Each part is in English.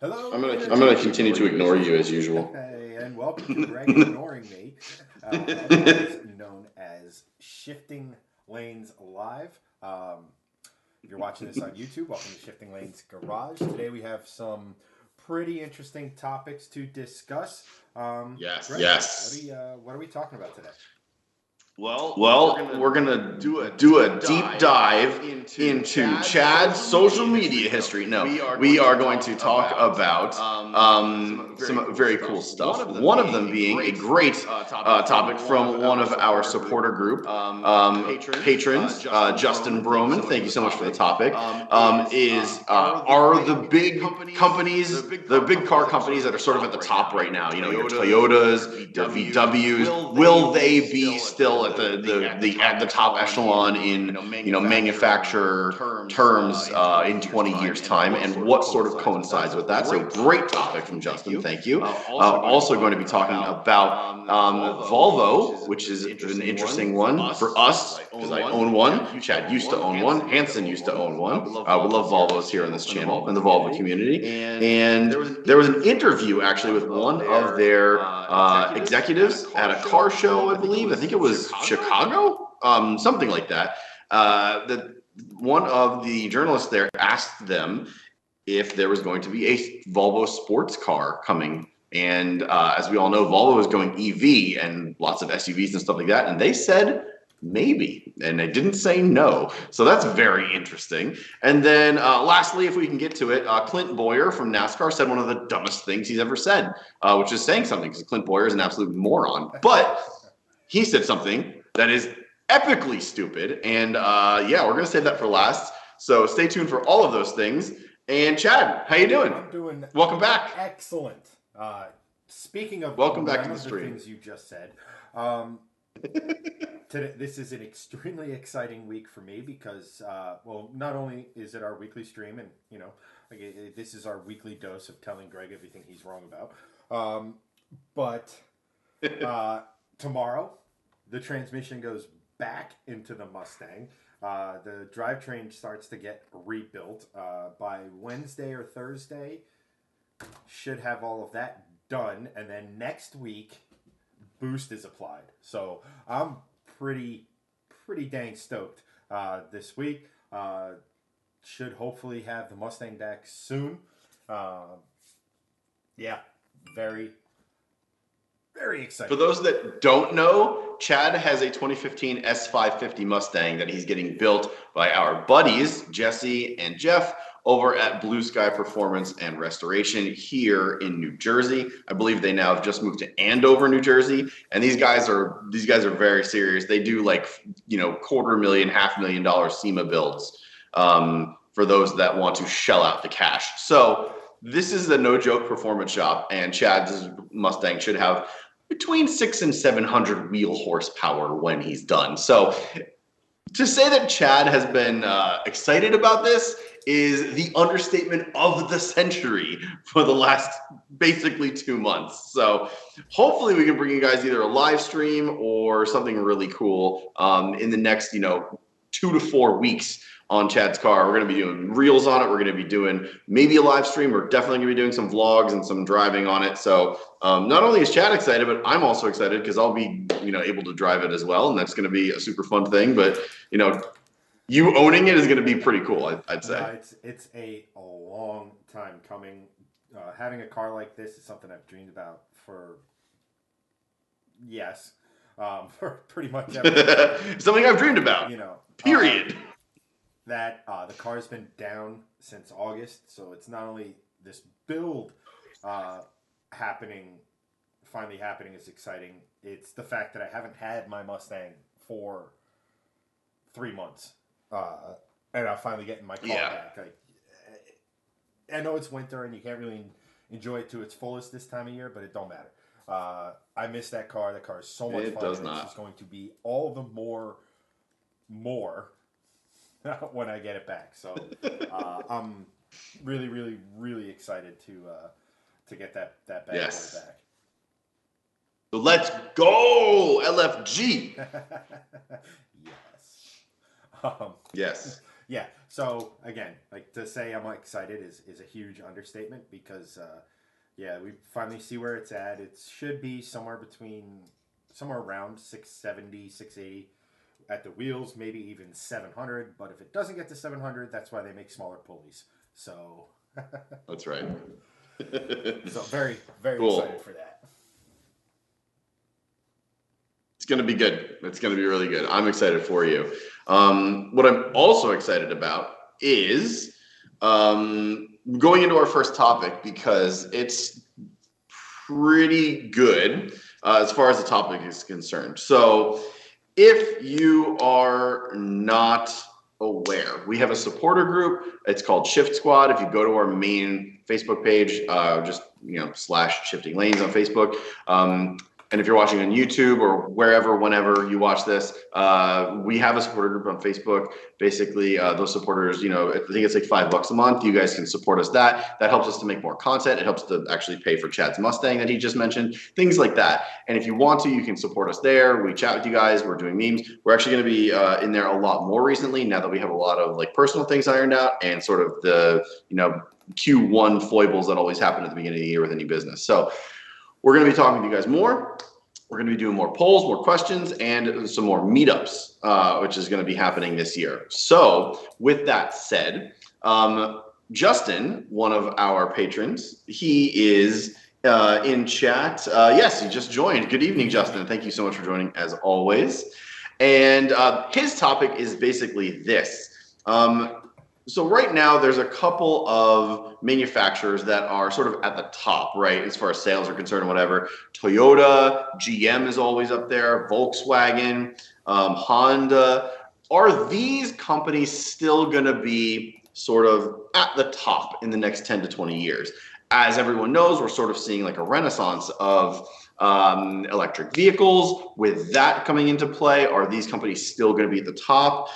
Hello. I'm gonna continue to ignore you as usual. Hey, and welcome to Greg Ignoring Me, otherwise known as Shifting Lanes Live. If you're watching this on YouTube, welcome to Shifting Lanes Garage. Today we have some pretty interesting topics to discuss. Yes. Greg, Yes. what are we talking about today? Well, we're gonna do a deep dive into Chad's social media history. No, we are going to talk about some very cool stuff. One of them being a great topic from one of our supporter group patrons, Justin Broman. Thank you so much for the topic. Are the big companies, the big car companies that are sort of at the top right now? You know, your Toyotas, your VWs. Will they be still at the top echelon in manufacturer terms in 20 years time, and what sort of coincides with that? So great topic from Justin, thank you. Also going to be talking about Volvo, which is an interesting one for us because I own one. Chad used to own one. Hanson used to own one. We love Volvos here on this channel in the Volvo community, and there was an interview actually with one of their executives at a car show, I believe. I think it was Chicago, something like that. That one of the journalists there asked them if there was going to be a Volvo sports car coming. And as we all know, Volvo is going EV and lots of SUVs and stuff like that. And they said maybe, and they didn't say no. So that's very interesting. And then lastly, if we can get to it, Clint Boyer from NASCAR said one of the dumbest things he's ever said, which is saying something because Clint Boyer is an absolute moron. But he said something that is epically stupid. And yeah, we're going to save that for last. So stay tuned for all of those things. And Chad, how you doing? I'm doing welcome back. Excellent. Speaking of welcome back to the stream. Things you just said. Today, this is an extremely exciting week for me because, well, not only is it our weekly stream, and this is our weekly dose of telling Greg everything he's wrong about, but tomorrow the transmission goes back into the Mustang. The drivetrain starts to get rebuilt by Wednesday or Thursday. Should have all of that done, and then next week boost is applied. So I'm pretty dang stoked this week. Should hopefully have the Mustang back soon. Yeah, very excited. For those that don't know, Chad has a 2015 S550 Mustang that he's getting built by our buddies Jesse and Jeff over at Blue Sky Performance and Restoration here in New Jersey. I believe they now have just moved to Andover, New Jersey, and these guys are very serious. They do like $250,000, $500,000 SEMA builds for those that want to shell out the cash. So this is a no joke performance shop, and Chad's Mustang should have between 600 and 700 wheel horsepower when he's done. So to say that Chad has been excited about this is the understatement of the century for the last basically 2 months. So hopefully we can bring you guys either a live stream or something really cool in the next 2 to 4 weeks on Chad's car. We're going to be doing reels on it. We're going to be doing maybe a live stream. We're definitely going to be doing some vlogs and some driving on it. So not only is Chad excited, but I'm also excited because I'll be able to drive it as well, and that's going to be a super fun thing. But you owning it is going to be pretty cool, I'd say. It's a long time coming. Having a car like this is something I've dreamed about for pretty much everything. Something I've dreamed about. Period. That the car's been down since August, so it's not only this build finally happening is exciting. It's the fact that I haven't had my Mustang for 3 months. And I'm finally getting my car back. Like, I know it's winter and you can't really enjoy it to its fullest this time of year, but it don't matter. I miss that car. That car is so much fun. It does not. It's going to be all the more when I get it back. So I'm really excited to get that bad boy back. So let's go, LFG. Yes. Yes. Yeah. So again, like to say I'm excited is a huge understatement because yeah, we finally see where it's at. It should be somewhere around 670, 680 at the wheels, maybe even 700. But if it doesn't get to 700, that's why they make smaller pulleys. So That's right. so very, very Cool. excited for that. It's going to be good. It's going to be really good. I'm excited for you. What I'm also excited about is going into our first topic because it's pretty good as far as the topic is concerned. So if you are not aware, we have a supporter group. It's called Shift Squad. If you go to our main Facebook page, just /shifting lanes on Facebook. And if you're watching on YouTube or wherever, whenever you watch this, we have a supporter group on Facebook. Basically, those supporters, I think it's like $5 a month. You guys can support us. That helps us to make more content. It helps to actually pay for Chad's Mustang that he just mentioned, things like that. And if you want to, you can support us there. We chat with you guys. We're doing memes. We're actually going to be in there a lot more recently now that we have a lot of like personal things ironed out and sort of the, Q1 foibles that always happen at the beginning of the year with any business. So we're going to be talking to you guys more. We're going to be doing more polls, more questions, and some more meetups, which is going to be happening this year. So with that said, Justin, one of our patrons, he is in chat. Yes, he just joined. Good evening, Justin. Thank you so much for joining as always. And his topic is basically this. So right now, there's a couple of manufacturers that are sort of at the top, right, as far as sales are concerned, whatever. Toyota, GM is always up there, Volkswagen, Honda. Are these companies still going to be sort of at the top in the next 10 to 20 years? As everyone knows, we're sort of seeing like a renaissance of electric vehicles. With that coming into play, are these companies still going to be at the top?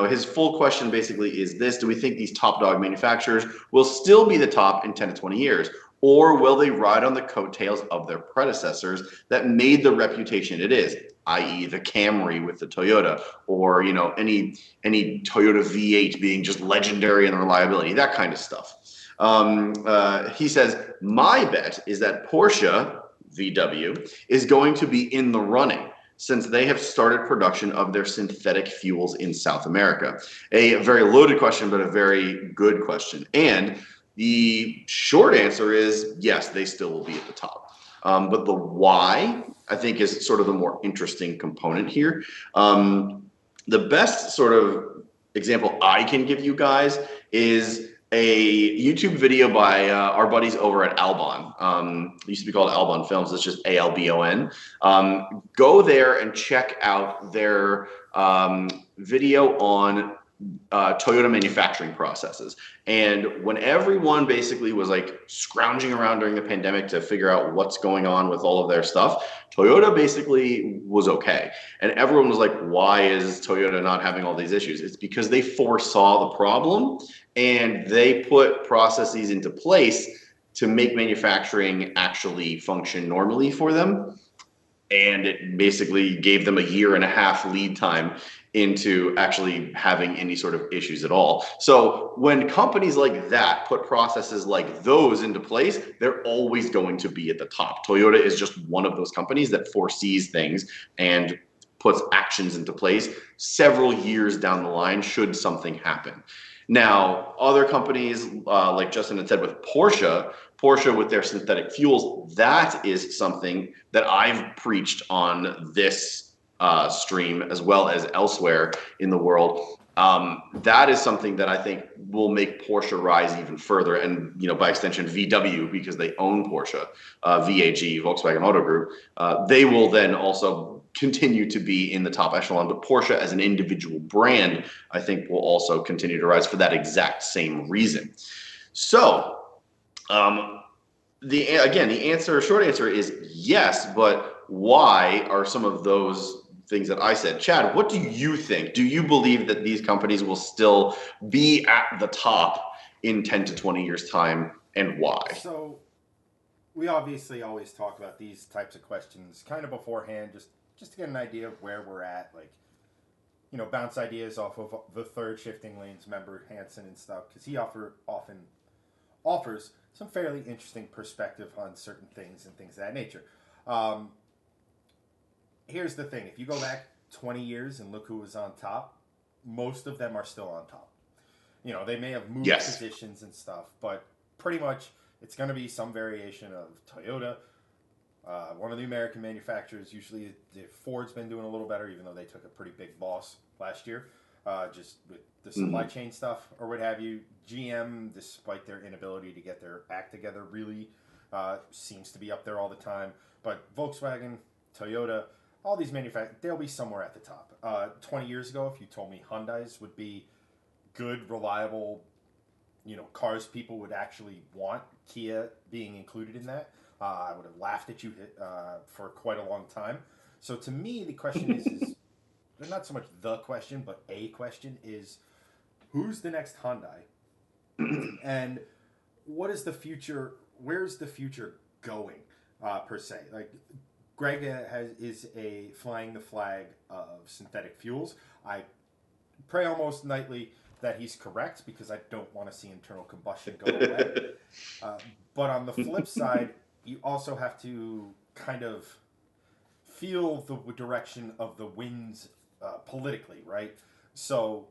His full question basically is this: do we think these top dog manufacturers will still be the top in 10 to 20 years? Or will they ride on the coattails of their predecessors that made the reputation it is, i.e. the Camry with the Toyota, or any Toyota V8 being just legendary in reliability, that kind of stuff. He says, my bet is that Porsche VW is going to be in the running since they have started production of their synthetic fuels in South America. A very loaded question, but a very good question. And the short answer is yes, they still will be at the top. But the why, I think, is sort of the more interesting component here. The best sort of example I can give you guys is a YouTube video by our buddies over at Albon. It used to be called Albon Films. It's just ALBON. Go there and check out their video on Toyota manufacturing processes. And when everyone basically was like scrounging around during the pandemic to figure out what's going on with all of their stuff, Toyota basically was okay. And everyone was like, why is Toyota not having all these issues? It's because they foresaw the problem and they put processes into place to make manufacturing actually function normally for them. And it basically gave them a 1.5 year lead time into actually having any sort of issues at all. So when companies like that put processes like those into place, they're always going to be at the top. Toyota is just one of those companies that foresees things and puts actions into place several years down the line should something happen. Now, other companies, like Justin had said with Porsche with their synthetic fuels, that is something that I've preached on this stream as well as elsewhere in the world. That is something that I think will make Porsche rise even further, and by extension VW, because they own Porsche, VAG, Volkswagen Auto Group. They will then also continue to be in the top echelon, but Porsche as an individual brand, I think, will also continue to rise for that exact same reason. So, the short answer is yes, but why are some of those things that I said? Chad, what do you think? Do you believe that these companies will still be at the top in 10 to 20 years' time, and why? So, we obviously always talk about these types of questions kind of beforehand, just to get an idea of where we're at. Like, bounce ideas off of the third shifting lanes member Hansen and stuff, because he often offers some fairly interesting perspective on certain things and things of that nature. Um, Here's the thing: if you go back 20 years and look who was on top, most of them are still on top. They may have moved positions and stuff, but pretty much it's going to be some variation of Toyota. One of the American manufacturers, usually Ford's been doing a little better, even though they took a pretty big loss last year, just with the supply chain stuff or what have you. GM, despite their inability to get their act together, really seems to be up there all the time. But Volkswagen, Toyota, all these manufacturers, they'll be somewhere at the top. 20 years ago, if you told me Hyundais would be good, reliable, cars people would actually want, Kia being included in that, I would have laughed at you for quite a long time. So to me, the question is not so much the question, but a question is, who's the next Hyundai? And what is the future? Where's the future going, per se? Like, Greg is flying the flag of synthetic fuels. I pray almost nightly that he's correct, because I don't want to see internal combustion go away. But on the flip side, you also have to kind of feel the direction of the winds politically, right? So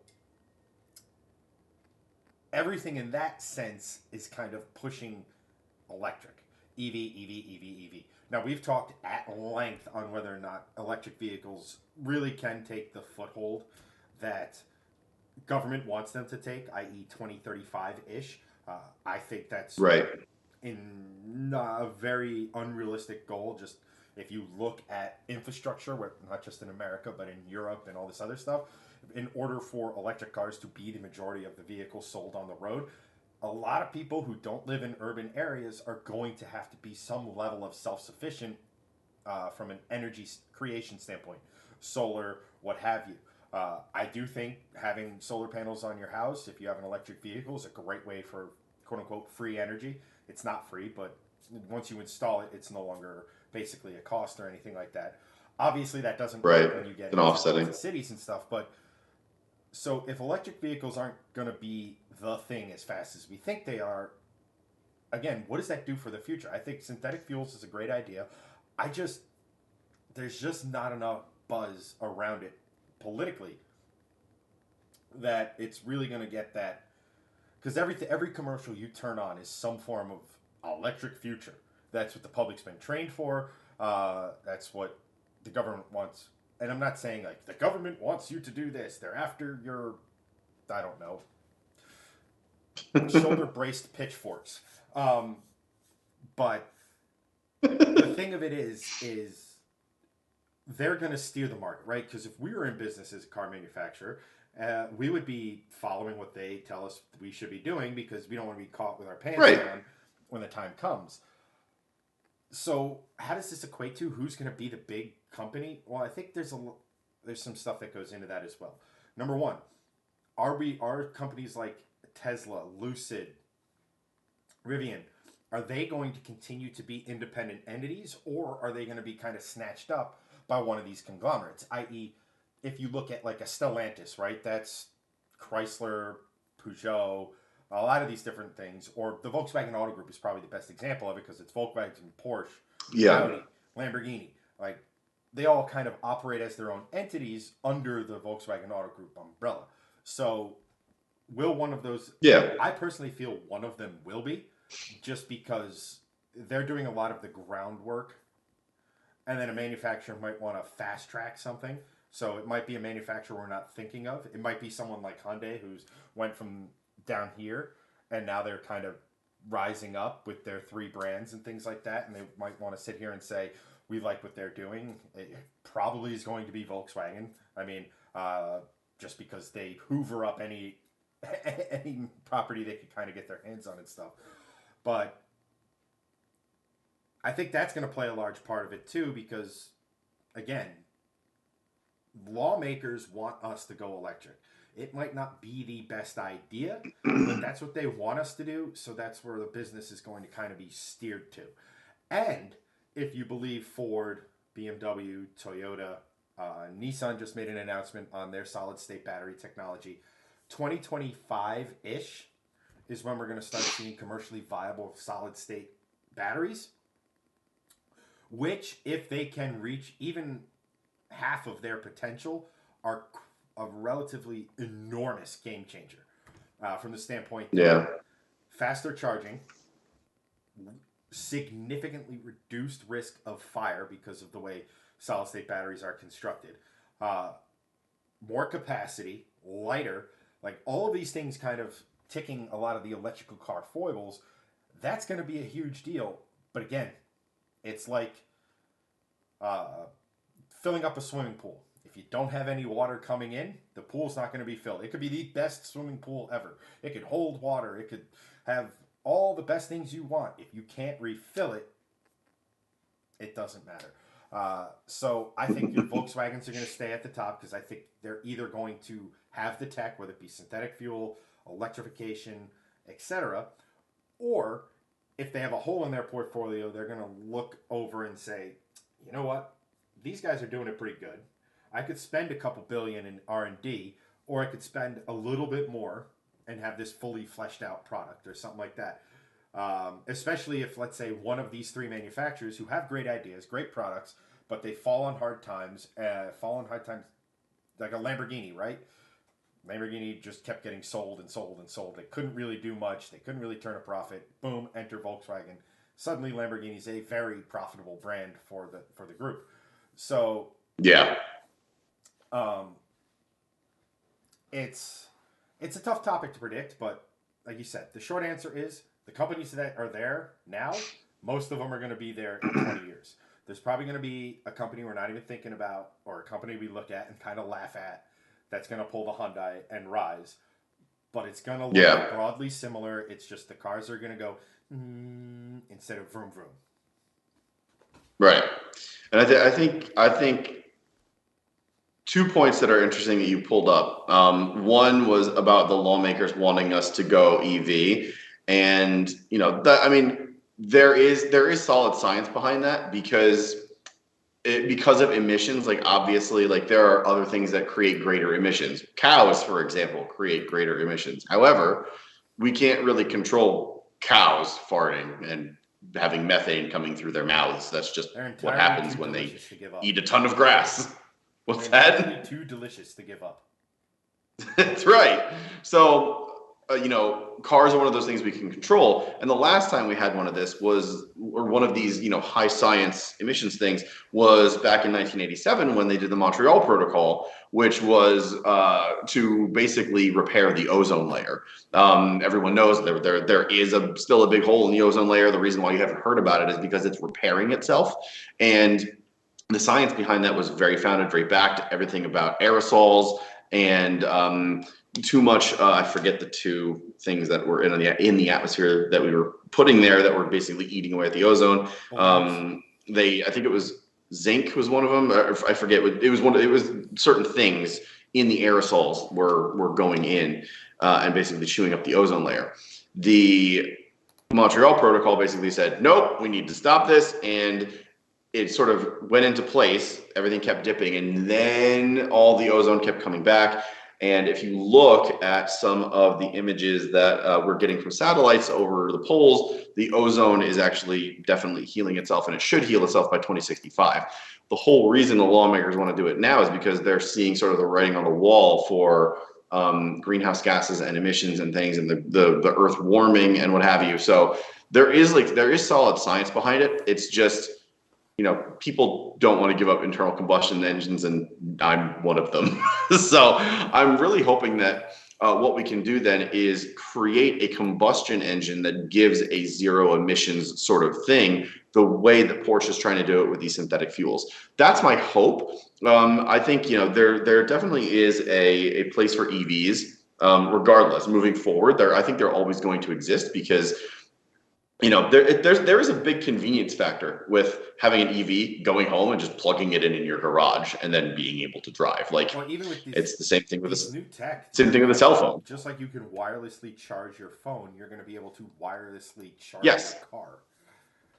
everything in that sense is kind of pushing electric. EV, EV, EV, EV. Now, we've talked at length on whether or not electric vehicles really can take the foothold that government wants them to take, i.e. 2035-ish. I think that's right in a very unrealistic goal. Just if you look at infrastructure, where not just in America, but in Europe and all this other stuff, in order for electric cars to be the majority of the vehicles sold on the road, a lot of people who don't live in urban areas are going to have to be some level of self-sufficient from an energy creation standpoint, solar, what have you. I do think having solar panels on your house, if you have an electric vehicle, is a great way for quote-unquote free energy. It's not free, but once you install it, it's no longer basically a cost or anything like that. Obviously, that doesn't work when you get into cities and stuff, but so if electric vehicles aren't going to be the thing as fast as we think they are, again, what does that do for the future? I think synthetic fuels is a great idea. There's just not enough buzz around it politically that it's really going to get that, because every commercial you turn on is some form of electric future. That's what the public's been trained for. That's what the government wants. And I'm not saying like the government wants you to do this. They're after your, I don't know, shoulder braced pitchforks. But the thing of it is they're going to steer the market, right? Because if we were in business as a car manufacturer, we would be following what they tell us we should be doing, because we don't want to be caught with our pants down when the time comes. So how does this equate to who's going to be the big company? Well, I think there's some stuff that goes into that as well. Number one, are companies like Tesla, Lucid, Rivian, are they going to continue to be independent entities, or are they going to be kind of snatched up by one of these conglomerates? I.e., if you look at like a Stellantis, right? That's Chrysler, Peugeot, a lot of these different things, or the Volkswagen Auto Group is probably the best example of it, because it's Volkswagen, Porsche, Audi, Lamborghini. Like, they all kind of operate as their own entities under the Volkswagen Auto Group umbrella. So will one of those... Yeah. I personally feel one of them will be, just because they're doing a lot of the groundwork, and then a manufacturer might want to fast track something. So it might be a manufacturer we're not thinking of. It might be someone like Hyundai, who's went from down here, and now they're kind of rising up with their 3 brands and things like that, and they might want to sit here and say, we like what they're doing. It probably is going to be Volkswagen. I mean, just because they hoover up any property they could kind of get their hands on and stuff. But I think that's going to play a large part of it too, because, again, lawmakers want us to go electric. It might not be the best idea, but that's what they want us to do, so that's where the business is going to kind of be steered to. And if you believe Ford, BMW, Toyota, Nissan just made an announcement on their solid state battery technology. 2025-ish is when we're going to start seeing commercially viable solid state batteries, which, if they can reach even half of their potential, are a relatively enormous game changer from the standpoint that faster charging, significantly reduced risk of fire because of the way solid state batteries are constructed, more capacity, lighter, like all of these things kind of ticking a lot of the electrical car foibles. That's going to be a huge deal. But again, it's like filling up a swimming pool. If you don't have any water coming in, the pool's not going to be filled. It could be the best swimming pool ever. It could hold water. It could have all the best things you want. If you can't refill it, it doesn't matter. So I think your Volkswagens are going to stay at the top because I think they're either going to have the tech, whether it be synthetic fuel, electrification, etc., or if they have a hole in their portfolio, they're going to look over and say, you know what, these guys are doing it pretty good. I could spend a couple billion in R&D, or I could spend a little bit more and have this fully fleshed out product or something like that. Especially if, let's say, one of these three manufacturers who have great ideas, great products, but they fall on hard times, like a Lamborghini, right? Lamborghini just kept getting sold and sold and sold. They couldn't really do much. They couldn't really turn a profit. Boom, enter Volkswagen. Suddenly, Lamborghini is a very profitable brand for the group. So yeah, it's a tough topic to predict, but like you said, the short answer is the companies that are there now, most of them are going to be there in 20 years. There's probably going to be a company we're not even thinking about, or a company we look at and kind of laugh at, that's going to pull the Hyundai and rise. But it's going to look broadly similar. It's just the cars are going to go instead of vroom vroom. Right. And I think 2 points that are interesting that you pulled up. One was about the lawmakers wanting us to go EV, and there is solid science behind that because of emissions. Like, obviously, like, there are other things that create greater emissions. Cows, for example, create greater emissions. However, we can't really control cows farting and having methane coming through their mouths. That's just what happens when they eat a ton of grass. What's that? Too delicious to give up. That's right. So, cars are one of those things we can control. And the last time we had one of one of these, high science emissions things was back in 1987 when they did the Montreal Protocol, which was to basically repair the ozone layer. Everyone knows there is still a big hole in the ozone layer. The reason why you haven't heard about it is because it's repairing itself. And the science behind that was very founded, very backed. Everything about aerosols and too much. I forget the two things that were in the atmosphere that we were putting there that were basically eating away at the ozone. I think it was zinc was one of them. I forget. It was certain things in the aerosols were going in and basically chewing up the ozone layer. The Montreal Protocol basically said, nope, we need to stop this, and it sort of went into place. Everything kept dipping, and then all the ozone kept coming back. And if you look at some of the images that we're getting from satellites over the poles, the ozone is actually definitely healing itself, and it should heal itself by 2065. The whole reason the lawmakers want to do it now is because they're seeing sort of the writing on the wall for greenhouse gases and emissions and things, and the earth warming and what have you. So there is solid science behind it. It's just, people don't want to give up internal combustion engines, and I'm one of them. So I'm really hoping that what we can do then is create a combustion engine that gives a zero emissions sort of thing, the way that Porsche is trying to do it with these synthetic fuels. That's my hope. I think, there definitely is a place for EVs, regardless, moving forward. I think they're always going to exist because there is a big convenience factor with having an EV, going home and just plugging it in your garage and then being able to drive. Like, even with it's the same thing with this new tech. Same thing with a cell phone. Just like you can wirelessly charge your phone, you're going to be able to wirelessly charge your car.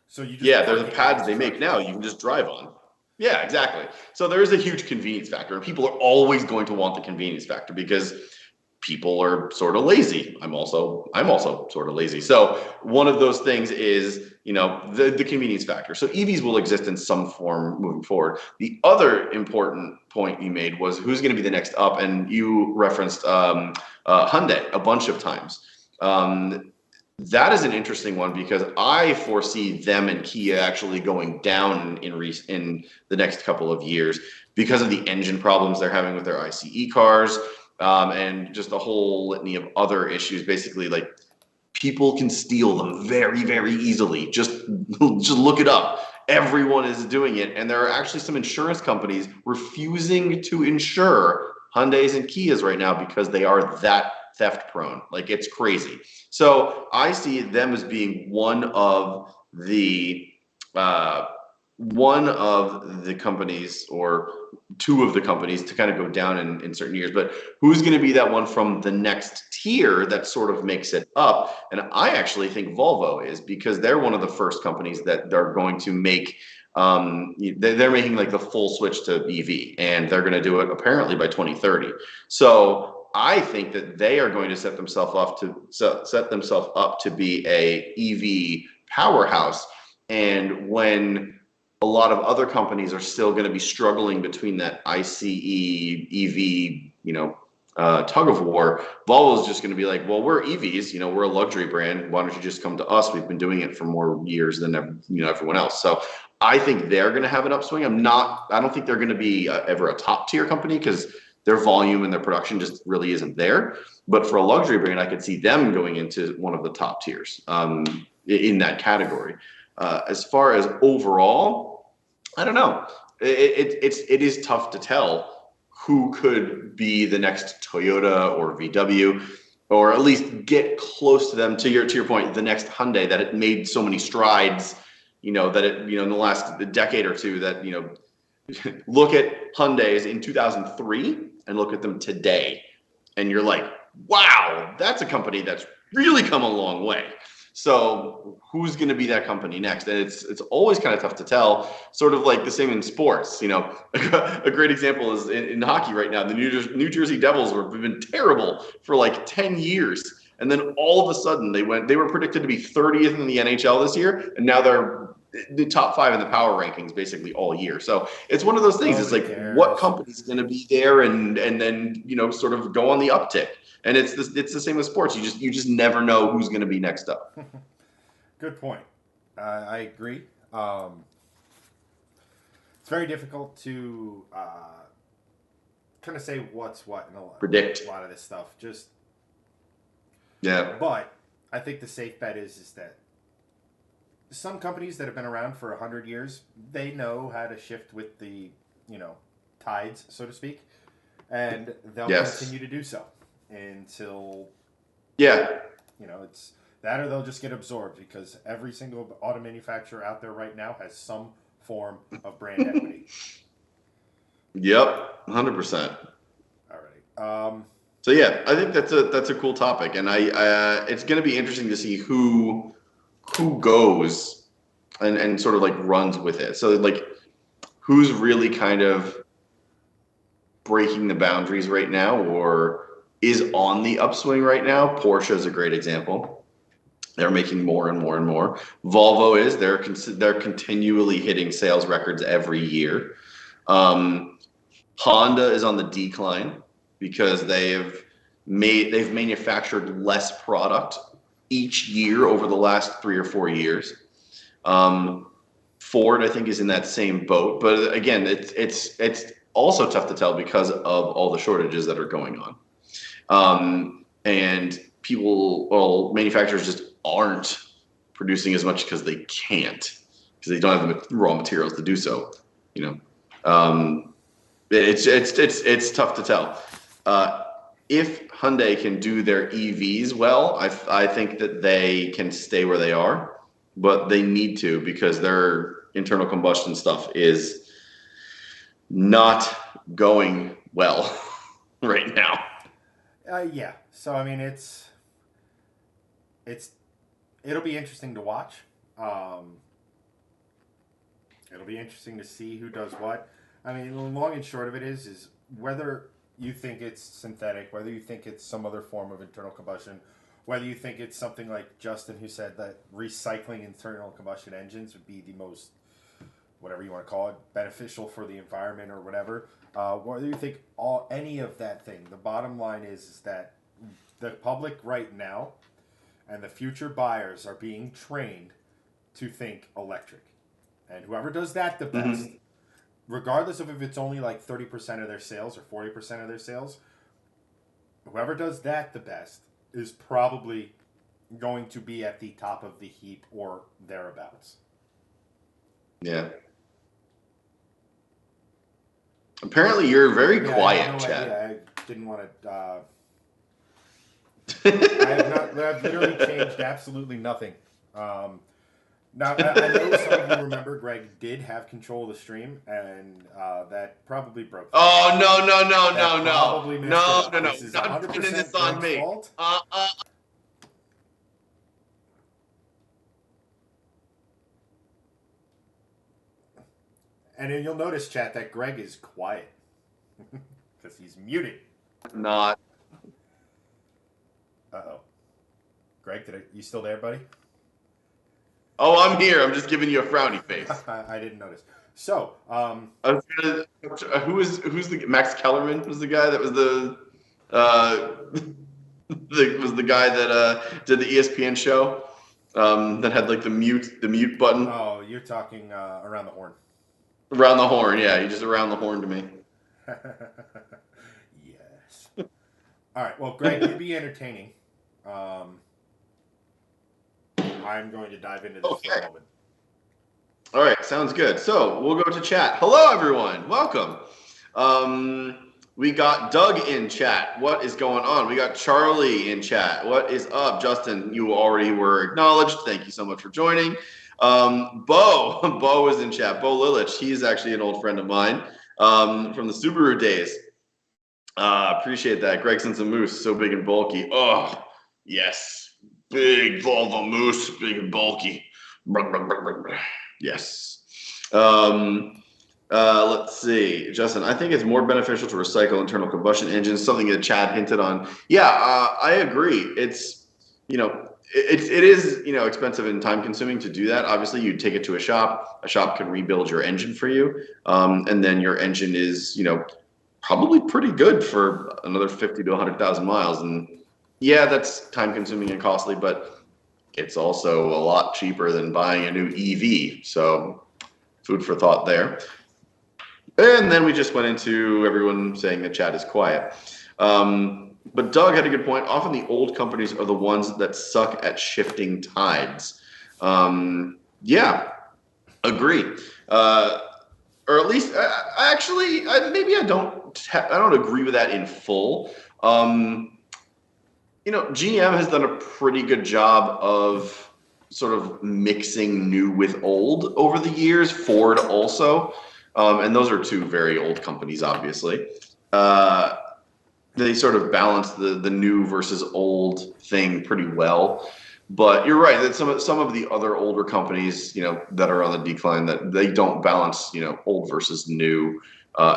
So you just there's pads they make now you can just drive on. Yeah, exactly. So there is a huge convenience factor, and people are always going to want the convenience factor because people are sort of lazy. I'm also sort of lazy. So one of those things is, the convenience factor. So EVs will exist in some form moving forward. The other important point you made was who's going to be the next up, and you referenced Hyundai a bunch of times. That is an interesting one because I foresee them and Kia actually going down in the next couple of years because of the engine problems they're having with their ICE cars, and just a whole litany of other issues. Basically, like people can steal them very, very easily. Just look it up. Everyone is doing it, and there are actually some insurance companies refusing to insure Hyundais and Kias right now because they are that theft prone. Like it's crazy. So I see them as being uh, one of the companies, or two of the companies, to kind of go down in certain years. But who's going to be that one from the next tier that sort of makes it up? And I actually think Volvo is, because they're one of the first companies that are going to make they're making like the full switch to EV, and they're going to do it apparently by 2030. So I think that they are going to set themselves up to be a EV powerhouse. And when a lot of other companies are still going to be struggling between that ICE EV, tug of war, Volvo is just going to be like, well, we're EVs, we're a luxury brand. Why don't you just come to us? We've been doing it for more years than everyone else. So I think they're going to have an upswing. I don't think they're going to be ever a top tier company because their volume and their production just really isn't there. But for a luxury brand, I could see them going into one of the top tiers in that category. As far as overall, I don't know. It is tough to tell who could be the next Toyota or VW, or at least get close to them. To your point, the next Hyundai that it made so many strides, that it in the last decade or two, that look at Hyundais in 2003 and look at them today, and you're like, wow, that's a company that's really come a long way. So who's going to be that company next? And it's always kind of tough to tell. Sort of like the same in sports. A great example is in hockey right now. The New Jersey Devils have been terrible for like 10 years. And then all of a sudden they were predicted to be 30th in the NHL this year, and now they're the top 5 in the power rankings basically all year. So it's one of those things. It's like, what company's going to be there and then sort of go on the uptick. And it's the same with sports. You just never know who's going to be next up. Good point. I agree. It's very difficult to kind of say what's what in Predict a lot of this stuff. Yeah. But I think the safe bet is that some companies that have been around for 100 years, they know how to shift with the tides, so to speak, and they'll continue to do so until it's that, or they'll just get absorbed, because every single auto manufacturer out there right now has some form of brand equity. Yep, 100%. All right. So yeah, I think that's a cool topic, and it's going to be interesting to see who goes and sort of like runs with it. So like, who's really kind of breaking the boundaries right now, or is on the upswing right now? Porsche is a great example. They're making more and more and more. Volvo is. They're continually hitting sales records every year. Honda is on the decline because they've manufactured less product each year over the last 3 or 4 years. Ford, I think, is in that same boat, but again, it's also tough to tell because of all the shortages that are going on. And manufacturers just aren't producing as much because they can't, because they don't have the raw materials to do so. It's tough to tell. If Hyundai can do their EVs well, I think that they can stay where they are, but they need to, because their internal combustion stuff is not going well right now. Yeah. So I mean, it'll be interesting to watch. It'll be interesting to see who does what. I mean, the long and short of it is whether you think it's synthetic, whether you think it's some other form of internal combustion, whether you think it's something like Justin who said that recycling internal combustion engines would be the most, whatever you want to call it, beneficial for the environment or whatever. Whether you think any of that thing, the bottom line is that the public right now and the future buyers are being trained to think electric. And whoever does that the best, regardless of if it's only like 30% of their sales or 40% of their sales, whoever does that the best is probably going to be at the top of the heap or thereabouts. Yeah. Apparently, you're very quiet, Chad. I didn't want to. I've literally changed absolutely nothing. Now, I know some of you remember Greg did have control of the stream, and that probably broke. Oh, no. This is 100% this on me. Fault. And then you'll notice, chat, that Greg is quiet because he's muted. Not. Uh-oh. Greg, you still there, buddy? Oh, I'm here. I'm just giving you a frowny face. I didn't notice. So, who's the Max Kellerman was the guy that was the guy that did the ESPN show that had like the mute button. Oh, you're talking around the horn. Around the horn, yeah. You just around the horn to me. Yes. All right. Well, Greg, you'd be entertaining. I'm going to dive into this for a moment. All right, sounds good. So we'll go to chat. Hello, everyone. Welcome. We got Doug in chat. What is going on? We got Charlie in chat. What is up? Justin, you already were acknowledged. Thank you so much for joining. Bo is in chat. Bo Lilich. He's actually an old friend of mine from the Subaru days. Appreciate that. Gregson's a moose, so big and bulky. Oh, yes. Big Volvo Moose, big and bulky. Yes. Let's see. Justin, I think it's more beneficial to recycle internal combustion engines, something that Chad hinted on. Yeah, I agree. It's, it is, expensive and time consuming to do that. Obviously, you take it to a shop can rebuild your engine for you. And then your engine is, probably pretty good for another 50 to 100,000 miles. And yeah, that's time consuming and costly, but it's also a lot cheaper than buying a new EV. So food for thought there. And then we just went into everyone saying that Chad is quiet. But Doug had a good point. Often the old companies are the ones that suck at shifting tides. Yeah, agree. Or at least, I don't agree with that in full. GM has done a pretty good job of sort of mixing new with old over the years. Ford also. And those are two very old companies, obviously. They sort of balance the new versus old thing pretty well. But you're right that some of the other older companies, that are on the decline, that they don't balance, old versus new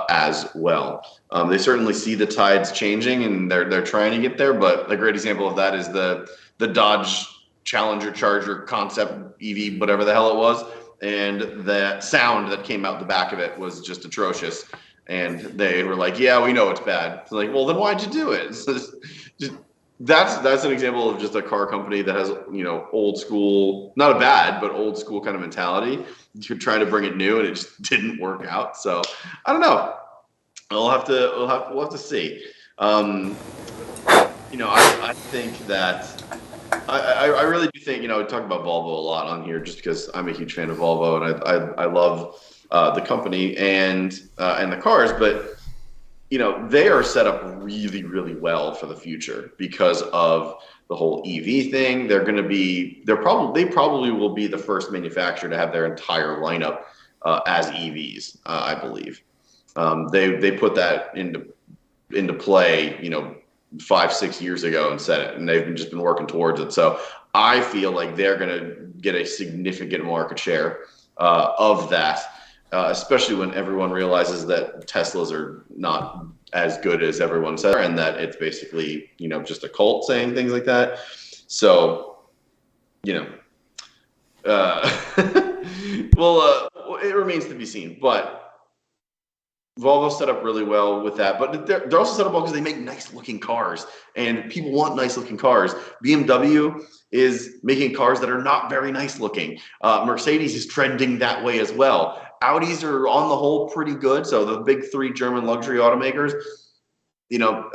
as well. They certainly see the tides changing and they're trying to get there. But a great example of that is the Dodge Challenger Charger concept EV, whatever the hell it was. And the sound that came out the back of it was just atrocious. And they were like, yeah, we know it's bad. It's like, well, then why'd you do it? So that's an example of just a car company that has, old school, not a bad, but old school kind of mentality. You're trying to bring it new and it just didn't work out. So I don't know. We'll have to see. I think that I really do think, we talk about Volvo a lot on here just because I'm a huge fan of Volvo and I love the company and the cars, but they are set up really, really well for the future because of the whole EV thing. They probably will be the first manufacturer to have their entire lineup as EVs, I believe. They put that into play, 5-6 years ago and said it, and they've just been working towards it. So I feel like they're going to get a significant market share of that. especially when everyone realizes that Teslas are not as good as everyone says, and that it's basically, just a cult saying things like that. So, well, it remains to be seen. But Volvo set up really well with that, but they're also set up well because they make nice looking cars, and people want nice looking cars. BMW is making cars that are not very nice looking. Mercedes is trending that way as well. Audis are on the whole pretty good. So the big three German luxury automakers,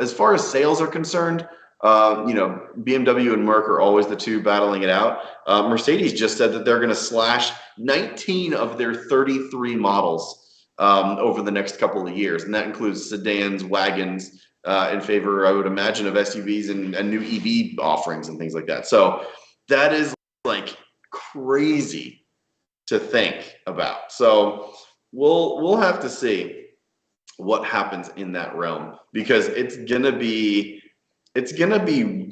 as far as sales are concerned, BMW and Merc are always the two battling it out. Mercedes just said that they're going to slash 19 of their 33 models over the next couple of years, and that includes sedans, wagons, in favor, I would imagine, of SUVs and new EV offerings and things like that. So that is like crazy to think about. So we'll have to see what happens in that realm, because it's gonna be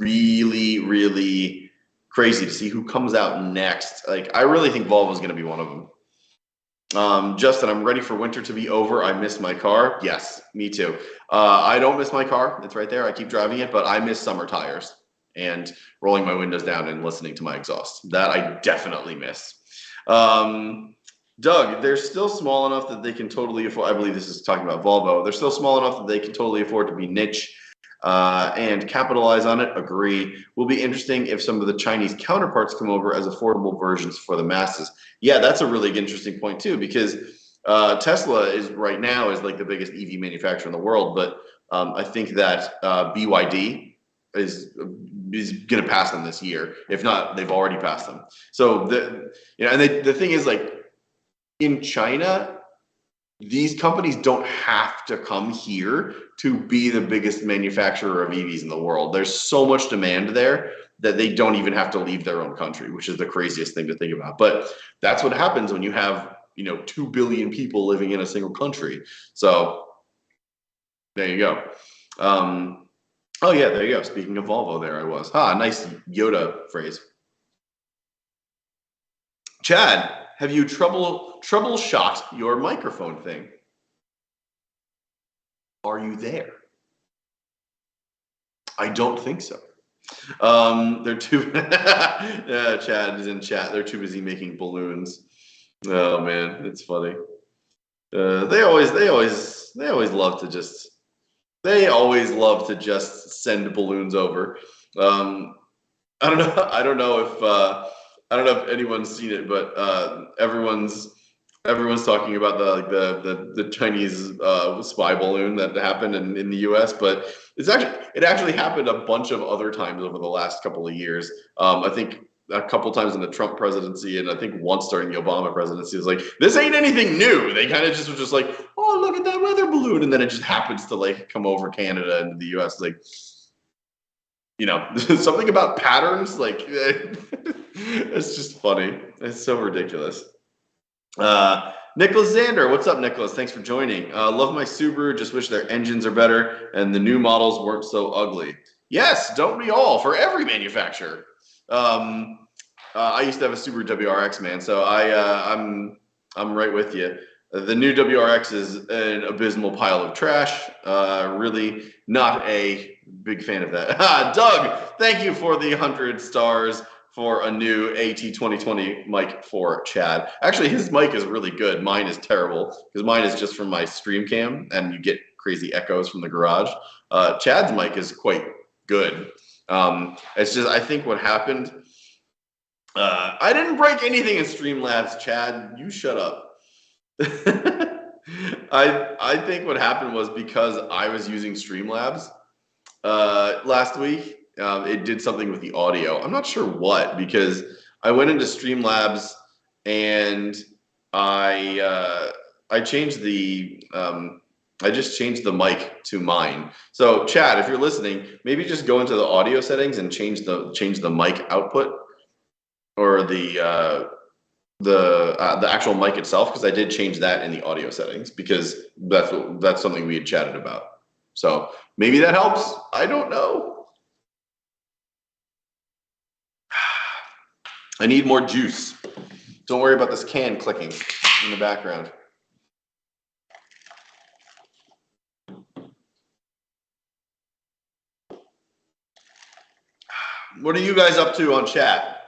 really, really crazy to see who comes out next. Like, I really think Volvo is gonna be one of them. Justin, I'm ready for winter to be over. I miss my car. Yes, me too. I don't miss my car. It's right there. I keep driving it, but I miss summer tires and rolling my windows down and listening to my exhaust. That I definitely miss. Doug, they're still small enough that they can totally afford, I believe this is talking about Volvo, they're still small enough that they can totally afford to be niche and capitalize on it. Agree. Will be interesting if some of the Chinese counterparts come over as affordable versions for the masses. Yeah, that's a really interesting point too, because Tesla is right now is like the biggest EV manufacturer in the world, but I think that BYD is going to pass them this year. If not, they've already passed them. So the thing is, like, in China, these companies don't have to come here to be the biggest manufacturer of EVs in the world. There's so much demand there that they don't even have to leave their own country, which is the craziest thing to think about. But that's what happens when you have, 2 billion people living in a single country. So there you go. Oh yeah, there you go. Speaking of Volvo, there I was. Nice Yoda phrase. Chad, have you troubleshot your microphone thing? Are you there? I don't think so. They're too. Chad is in chat. They're too busy making balloons. Oh man, it's funny. They always love to just. They always love to just send balloons over. I don't know. I don't know if anyone's seen it, but everyone's talking about the Chinese spy balloon that happened in the U.S. But it actually happened a bunch of other times over the last couple of years. I think a couple times in the Trump presidency, and I think once during the Obama presidency. It was like, this ain't anything new. They kind of just was just like, oh, look at that weather balloon, and then it just happens to like come over Canada into the U.S. Like, something about patterns. Like, it's just funny. It's so ridiculous. Nicholas Zander, what's up, Nicholas? Thanks for joining. Love my Subaru. Just wish their engines are better and the new models weren't so ugly. Yes, don't we all? For every manufacturer. I used to have a Subaru WRX, man. So I'm right with you. The new WRX is an abysmal pile of trash. Really not a big fan of that. Doug, thank you for the 100 stars for a new AT 2020 mic for Chad. Actually, his mic is really good. Mine is terrible because mine is just from my stream cam and you get crazy echoes from the garage. Chad's mic is quite good. It's just, I think what happened, I didn't break anything in Streamlabs, Chad. You shut up. I think what happened was because I was using Streamlabs last week, it did something with the audio. I'm not sure what, because I went into Streamlabs and I changed I just changed the mic to mine. So Chad, if you're listening, maybe just go into the audio settings and change the mic output or the actual mic itself, because I did change that in the audio settings because that's something we had chatted about. So maybe that helps. I don't know. I need more juice. Don't worry about this can clicking in the background. What are you guys up to on chat?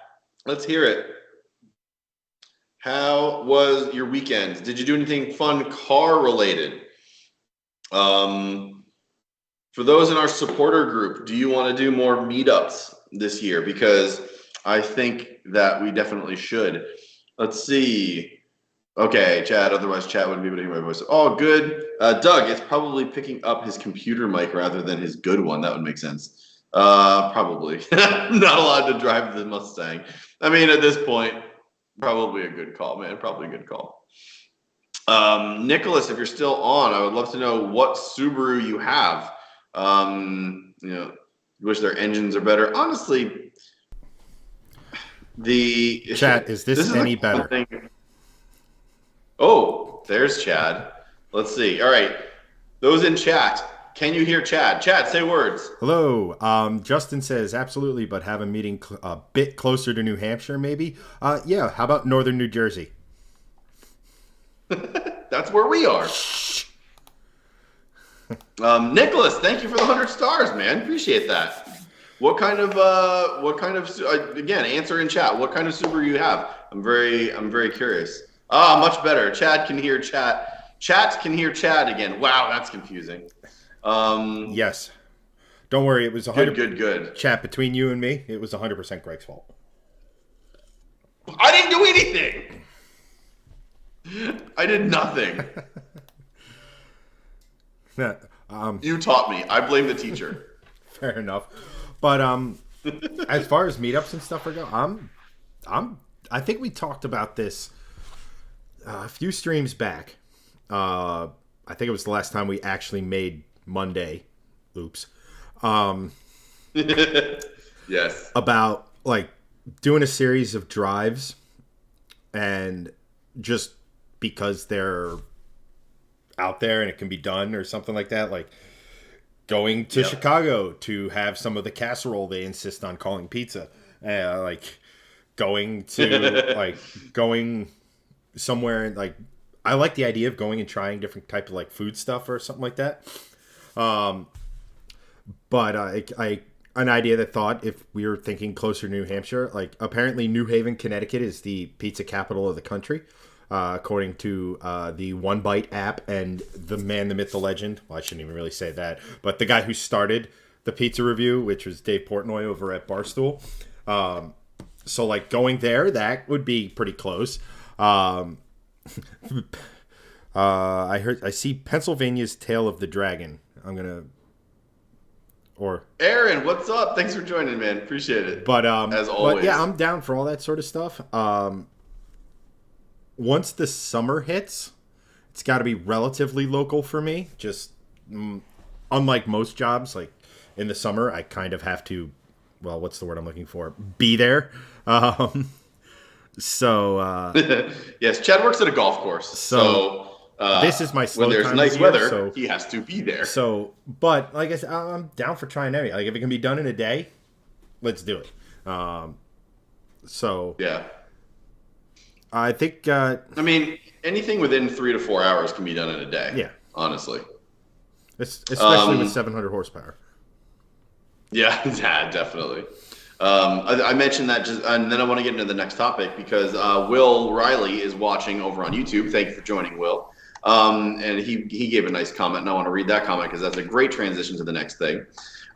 Let's hear it. How was your weekend? Did you do anything fun car related? For those in our supporter group, do you want to do more meetups this year? Because I think that we definitely should. Let's see. Okay, Chad. Otherwise, Chad wouldn't be able to hear my voice. Oh, good. Doug, it's probably picking up his computer mic rather than his good one. That would make sense. Probably. Not allowed to drive the Mustang. I mean, at this point, probably a good call, man. Probably a good call. Nicholas, if you're still on, I would love to know what Subaru you have. Wish their engines are better. Honestly, Chat, is this any better? Oh, there's Chad. Let's see. All right. Those in chat, can you hear Chad? Chad, say words. Hello. Justin says, absolutely, but have a meeting a bit closer to New Hampshire, maybe. Yeah, how about northern New Jersey? That's where we are. Nicholas, thank you for the 100 stars, man. Appreciate that. What kind of again, answer in chat. What kind of Subaru you have? I'm very curious. Much better. Chad can hear chat. Chat can hear Chad again. Wow, that's confusing. Yes. Don't worry, it was 100 good. Chat, between you and me, it was 100% Greg's fault. I didn't do anything. I did nothing. You taught me. I blame the teacher. Fair enough. But as far as meetups and stuff go, I think we talked about this a few streams back. I think it was the last time we actually made Monday. Oops. Yes. About like doing a series of drives, and just because they're out there and it can be done or something like that, like going to Chicago to have some of the casserole they insist on calling pizza, like going to going somewhere, like I like the idea of going and trying different type of like food stuff or something like that. But an idea that thought, if we were thinking closer to New Hampshire, like apparently New Haven, Connecticut is the pizza capital of the country. According to the One Bite app and the man, the myth, the legend. Well, I shouldn't even really say that. But the guy who started the pizza review, which was Dave Portnoy over at Barstool. So, like, going there, that would be pretty close. I see Pennsylvania's Tail of the Dragon. Aaron, what's up? Thanks for joining, man. Appreciate it. But, as always. But yeah, I'm down for all that sort of stuff. Once the summer hits, it's got to be relatively local for me. Just unlike most jobs, like in the summer, I kind of have to, well, what's the word I'm looking for? Be there. Yes, Chad works at a golf course. So this is my slow when there's time nice of year, weather, so he has to be there. So, but like I said, I'm down for trying anything. Like if it can be done in a day, let's do it. Yeah. I think. I mean, anything within 3 to 4 hours can be done in a day. Yeah, honestly, especially with 700 horsepower. Yeah, definitely. I mentioned that, and then I want to get into the next topic because Will Riley is watching over on YouTube. Thank you for joining, Will. And he gave a nice comment, and I want to read that comment because that's a great transition to the next thing.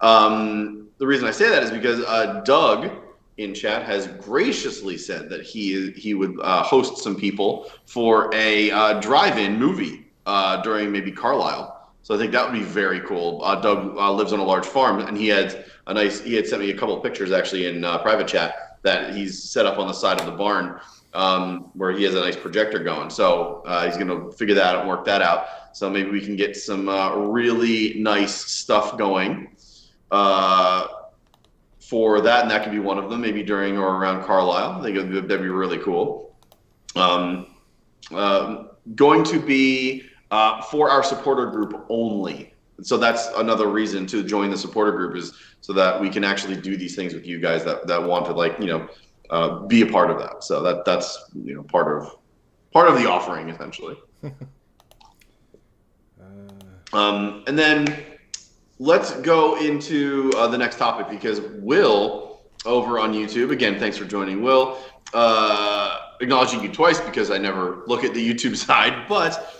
The reason I say that is because Doug in chat has graciously said that he would host some people for a drive-in movie during maybe Carlisle. So I think that would be very cool. Doug lives on a large farm, and he had sent me a couple of pictures actually in private chat that he's set up on the side of the barn where he has a nice projector going. So he's going to figure that out and work that out. So maybe we can get some really nice stuff going for that, and that could be one of them, maybe during or around Carlisle. I think that'd be really cool. Going to be for our supporter group only. So that's another reason to join the supporter group, is so that we can actually do these things with you guys that want to be a part of that. So that's part of the offering essentially. And then let's go into the next topic because Will over on YouTube. Again, thanks for joining, Will. Acknowledging you twice because I never look at the YouTube side, but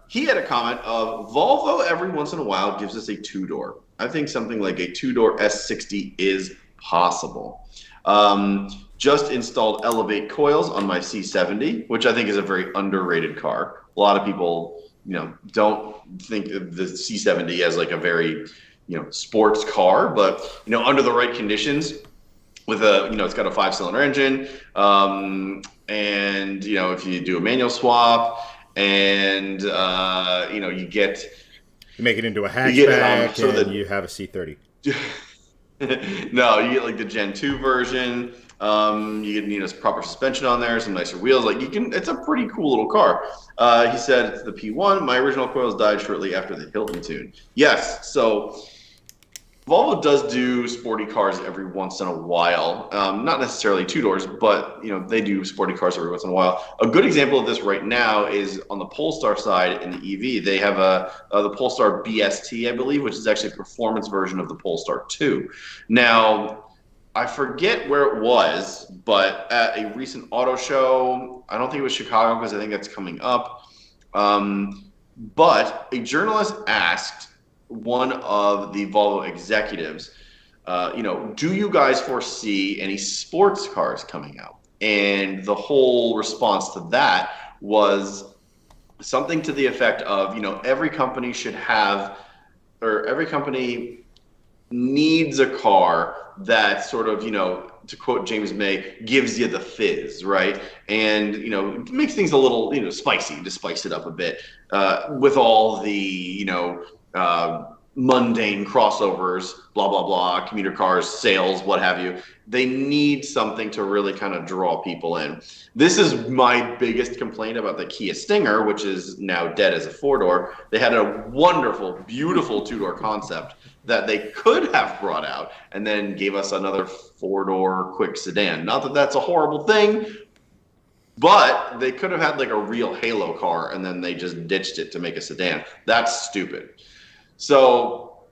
he had a comment of Volvo every once in a while gives us a two-door. I think something like a two-door S60 is possible. Just installed Elevate coils on my C70, which I think is a very underrated car. A lot of people, don't think of the C70 as like a very, sports car, but under the right conditions, with a, it's got a 5-cylinder engine, and if you do a manual swap, and you make it into a hatchback, and you have a C30. No, you get like the Gen 2 version. You get proper suspension on there, some nicer wheels. It's a pretty cool little car. He said it's the P1. My original coils died shortly after the Hilton tune. Yes, so Volvo does do sporty cars every once in a while. Not necessarily two doors, but they do sporty cars every once in a while. A good example of this right now is on the Polestar side in the EV. They have the Polestar BST, I believe, which is actually a performance version of the Polestar 2. Now, I forget where it was, but at a recent auto show, I don't think it was Chicago because I think that's coming up. But a journalist asked one of the Volvo executives, do you guys foresee any sports cars coming out? And the whole response to that was something to the effect of, every company should have, or every company needs a car that sort of, to quote James May, gives you the fizz, right? And, makes things a little, spicy, to spice it up a bit, with all the, mundane crossovers, blah, blah, blah, commuter cars, sales, what have you. They need something to really kind of draw people in. This is my biggest complaint about the Kia Stinger, which is now dead as a four-door. They had a wonderful, beautiful two-door concept that they could have brought out and then gave us another four-door quick sedan. Not that that's a horrible thing, but they could have had like a real halo car and then they just ditched it to make a sedan. That's stupid. So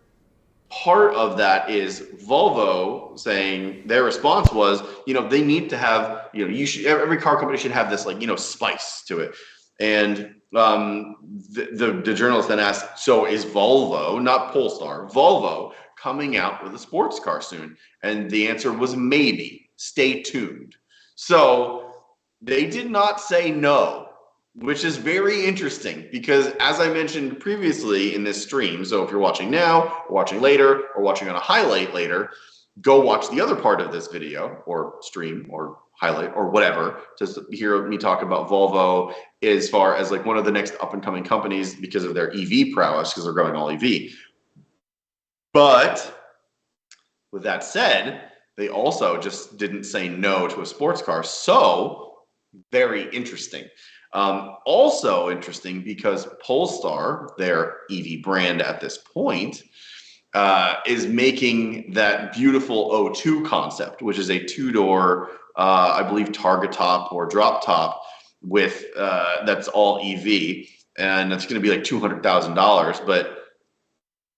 part of that is Volvo saying their response was, they need to have, every car company should have this spice to it. And the journalist then asked, so is Volvo, not Polestar, Volvo coming out with a sports car soon? And the answer was maybe. Stay tuned. So they did not say no, which is very interesting because as I mentioned previously in this stream, so if you're watching now, or watching later, or watching on a highlight later, go watch the other part of this video or stream or highlight or whatever to hear me talk about Volvo as far as like one of the next up and coming companies because of their EV prowess, because they're going all EV. But with that said, they also just didn't say no to a sports car. So very interesting. Also interesting because Polestar, their EV brand at this point, is making that beautiful O2 concept, which is a two-door, I believe, target top or drop top with that's all EV, and that's going to be like $200,000. But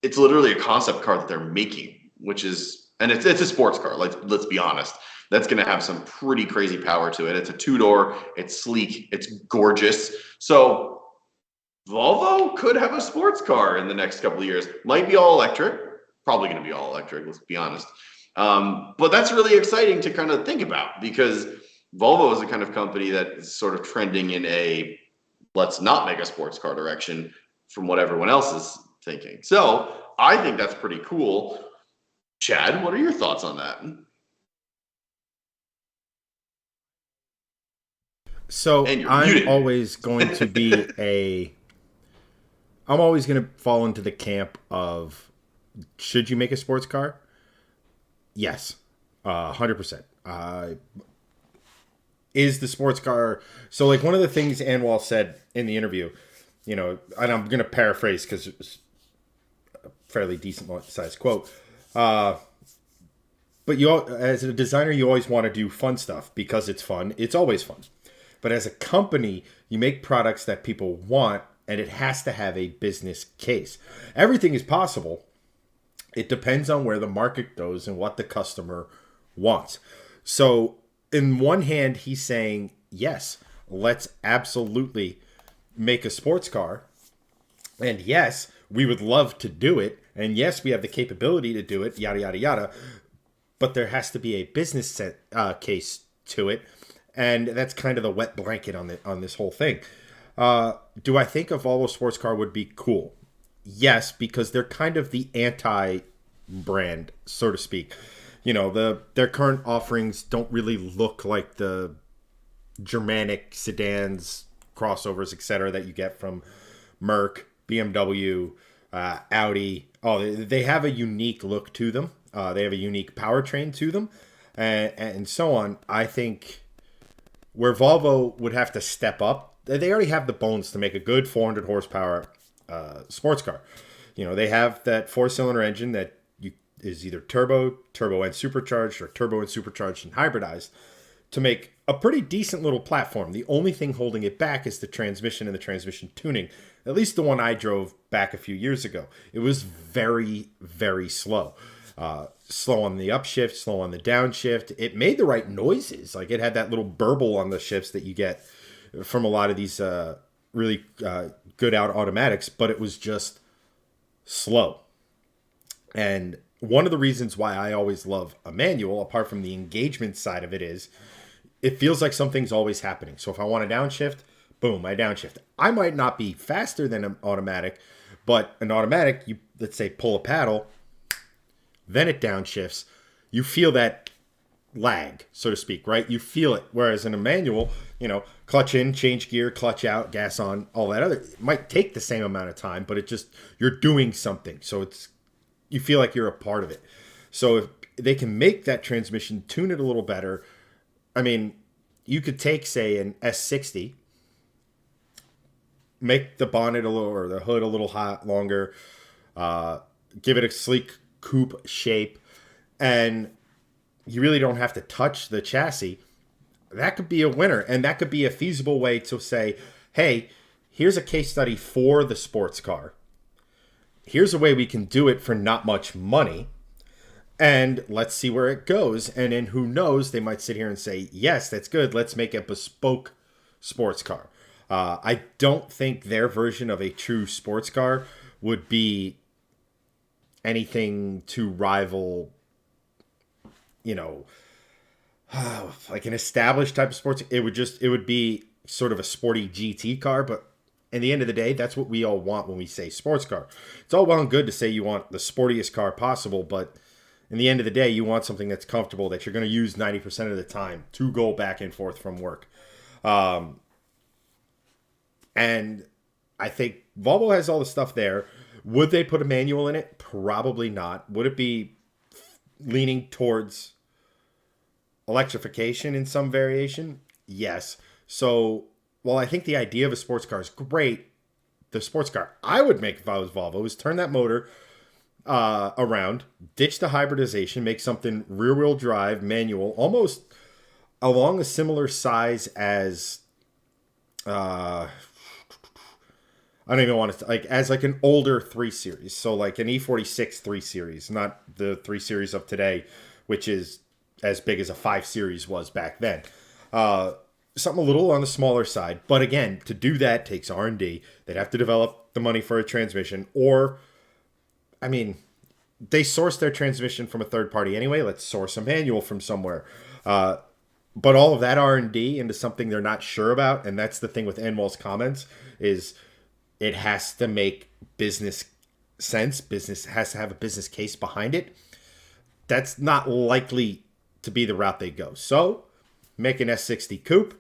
it's literally a concept car that they're making, which is, and it's a sports car. Let's be honest. That's going to have some pretty crazy power to it. It's a two-door. It's sleek. It's gorgeous. So Volvo could have a sports car in the next couple of years. Might be all electric. Probably going to be all electric. Let's be honest. But that's really exciting to kind of think about because Volvo is the kind of company that is sort of trending in a let's not make a sports car direction from what everyone else is thinking. So I think that's pretty cool. Chad, what are your thoughts on that? So I'm always going to be I'm always going to fall into the camp of, should you make a sports car? Yes, 100%. Is the sports car, so like one of the things Anwar said in the interview, and I'm going to paraphrase because it was a fairly decent sized quote. But as a designer, you always want to do fun stuff because it's fun. It's always fun. But as a company, you make products that people want, and it has to have a business case. Everything is possible. It depends on where the market goes and what the customer wants. So in one hand, he's saying, yes, let's absolutely make a sports car. And yes, we would love to do it. And yes, we have the capability to do it, yada, yada, yada. But there has to be a business case to it. And that's kind of the wet blanket on this whole thing. Do I think a Volvo sports car would be cool? Yes, because they're kind of the anti-brand, so to speak. You know, their current offerings don't really look like the Germanic sedans, crossovers, etc. that you get from Merc, BMW, Audi. Oh, they have a unique look to them. They have a unique powertrain to them, and so on. I think where Volvo would have to step up, they already have the bones to make a good 400 horsepower sports car. You know, they have that 4-cylinder engine that is either turbo and supercharged, or turbo and supercharged and hybridized to make a pretty decent little platform. The only thing holding it back is the transmission and the transmission tuning. At least the one I drove back a few years ago. It was very, very slow. Slow on the upshift, slow on the downshift. It made the right noises. Like, it had that little burble on the shifts that you get from a lot of these really good out automatics, but it was just slow. And one of the reasons why I always love a manual, apart from the engagement side of it, is it feels like something's always happening. So if I want to downshift, boom, I downshift. I might not be faster than an automatic, but an automatic, you, let's say, pull a paddle, then it downshifts. You feel that lag, so to speak, right? You feel it. Whereas in a manual, you know, clutch in, change gear, clutch out, gas on, all that other, it might take the same amount of time, but it just, you're doing something. So it's, you feel like you're a part of it. So if they can make that transmission, tune it a little better. I mean, you could take, say, an S60, make the bonnet a little, or the hood a little longer, give it a sleek coupe shape, and you really don't have to touch the chassis. That could be a winner, and that could be a feasible way to say, hey, here's a case study for the sports car. Here's a way we can do it for not much money, and let's see where it goes. And then who knows, they might sit here and say, yes, that's good. Let's make a bespoke sports car. I don't think their version of a true sports car would be anything to rival, you know, like an established type of sports. It would be sort of a sporty GT car, but in the end of the day, that's what we all want when we say sports car. It's all well and good to say you want the sportiest car possible, but in the end of the day, you want something that's comfortable, that you're going to use 90% of the time to go back and forth from work. And I think Volvo has all the stuff there. Would they put a manual in it? Probably not. Would it be leaning towards electrification in some variation? Yes. So while I think the idea of a sports car is great, the sports car I would make if I was Volvo is turn that motor around, ditch the hybridization, make something rear-wheel drive, manual, almost along a similar size as, I don't even want to, like, as like an older 3 Series. So like an E46 3 Series, not the 3 Series of today, which is as big as a 5 Series was back then. Something a little on the smaller side. But again, to do that takes R&D. They'd have to develop the money for a transmission. Or, I mean, they source their transmission from a third party anyway. Let's source a manual from somewhere. But all of that R&D into something they're not sure about, and that's the thing with Anwal's comments, is it has to make business sense. Business has to have a business case behind it. That's not likely to be the route they go. So, make an S60 coupe,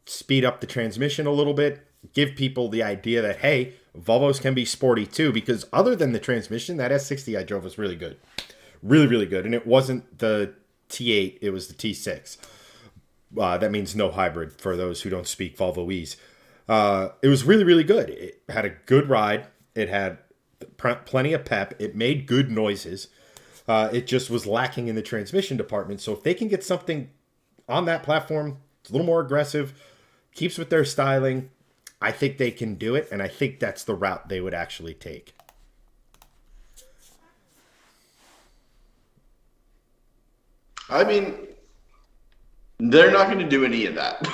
speed up the transmission a little bit, give people the idea that, hey, Volvos can be sporty too, because other than the transmission, that S60 I drove was really good. Really, really good. And it wasn't the T8, it was the T6. That means no hybrid for those who don't speak Volvoese. It was really, really good. It had a good ride. It had plenty of pep. It made good noises. It just was lacking in the transmission department. So if they can get something on that platform, it's a little more aggressive, keeps with their styling, I think they can do it. And I think that's the route they would actually take. I mean, they're not going to do any of that.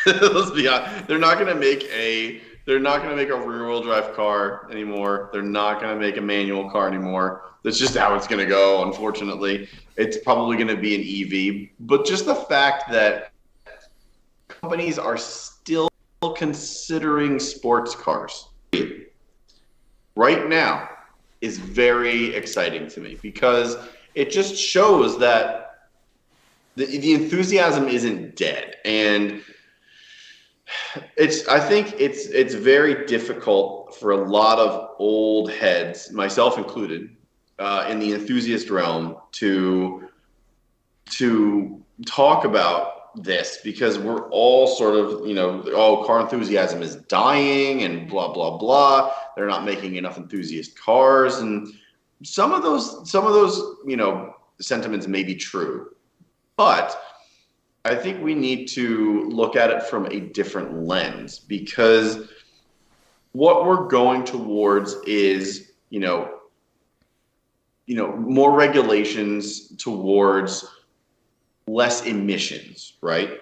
Let's be honest. They're not going to make a rear-wheel drive car anymore. They're not going to make a manual car anymore. That's just how it's going to go, unfortunately. It's probably going to be an EV. But just the fact that companies are still considering sports cars right now is very exciting to me, because it just shows that the enthusiasm isn't dead. And I think it's very difficult for a lot of old heads, myself included, in the enthusiast realm, to talk about this, because we're all sort of, car enthusiasm is dying and blah blah blah. They're not making enough enthusiast cars, and some of those sentiments may be true, but I think we need to look at it from a different lens, because what we're going towards is, more regulations towards less emissions, right?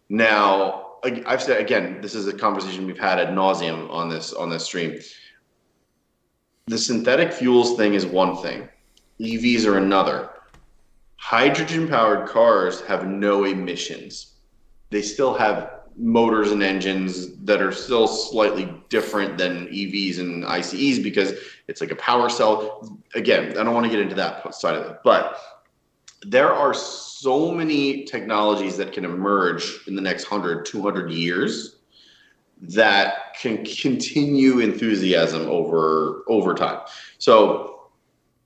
Now, I've said, again, this is a conversation we've had ad nauseum on this stream. The synthetic fuels thing is one thing. EVs are another. Hydrogen-powered cars have no emissions. They still have motors and engines that are still slightly different than EVs and ICEs, because it's like a power cell. Again, I don't want to get into that side of it, but there are so many technologies that can emerge in the next 100, 200 years that can continue enthusiasm over time. So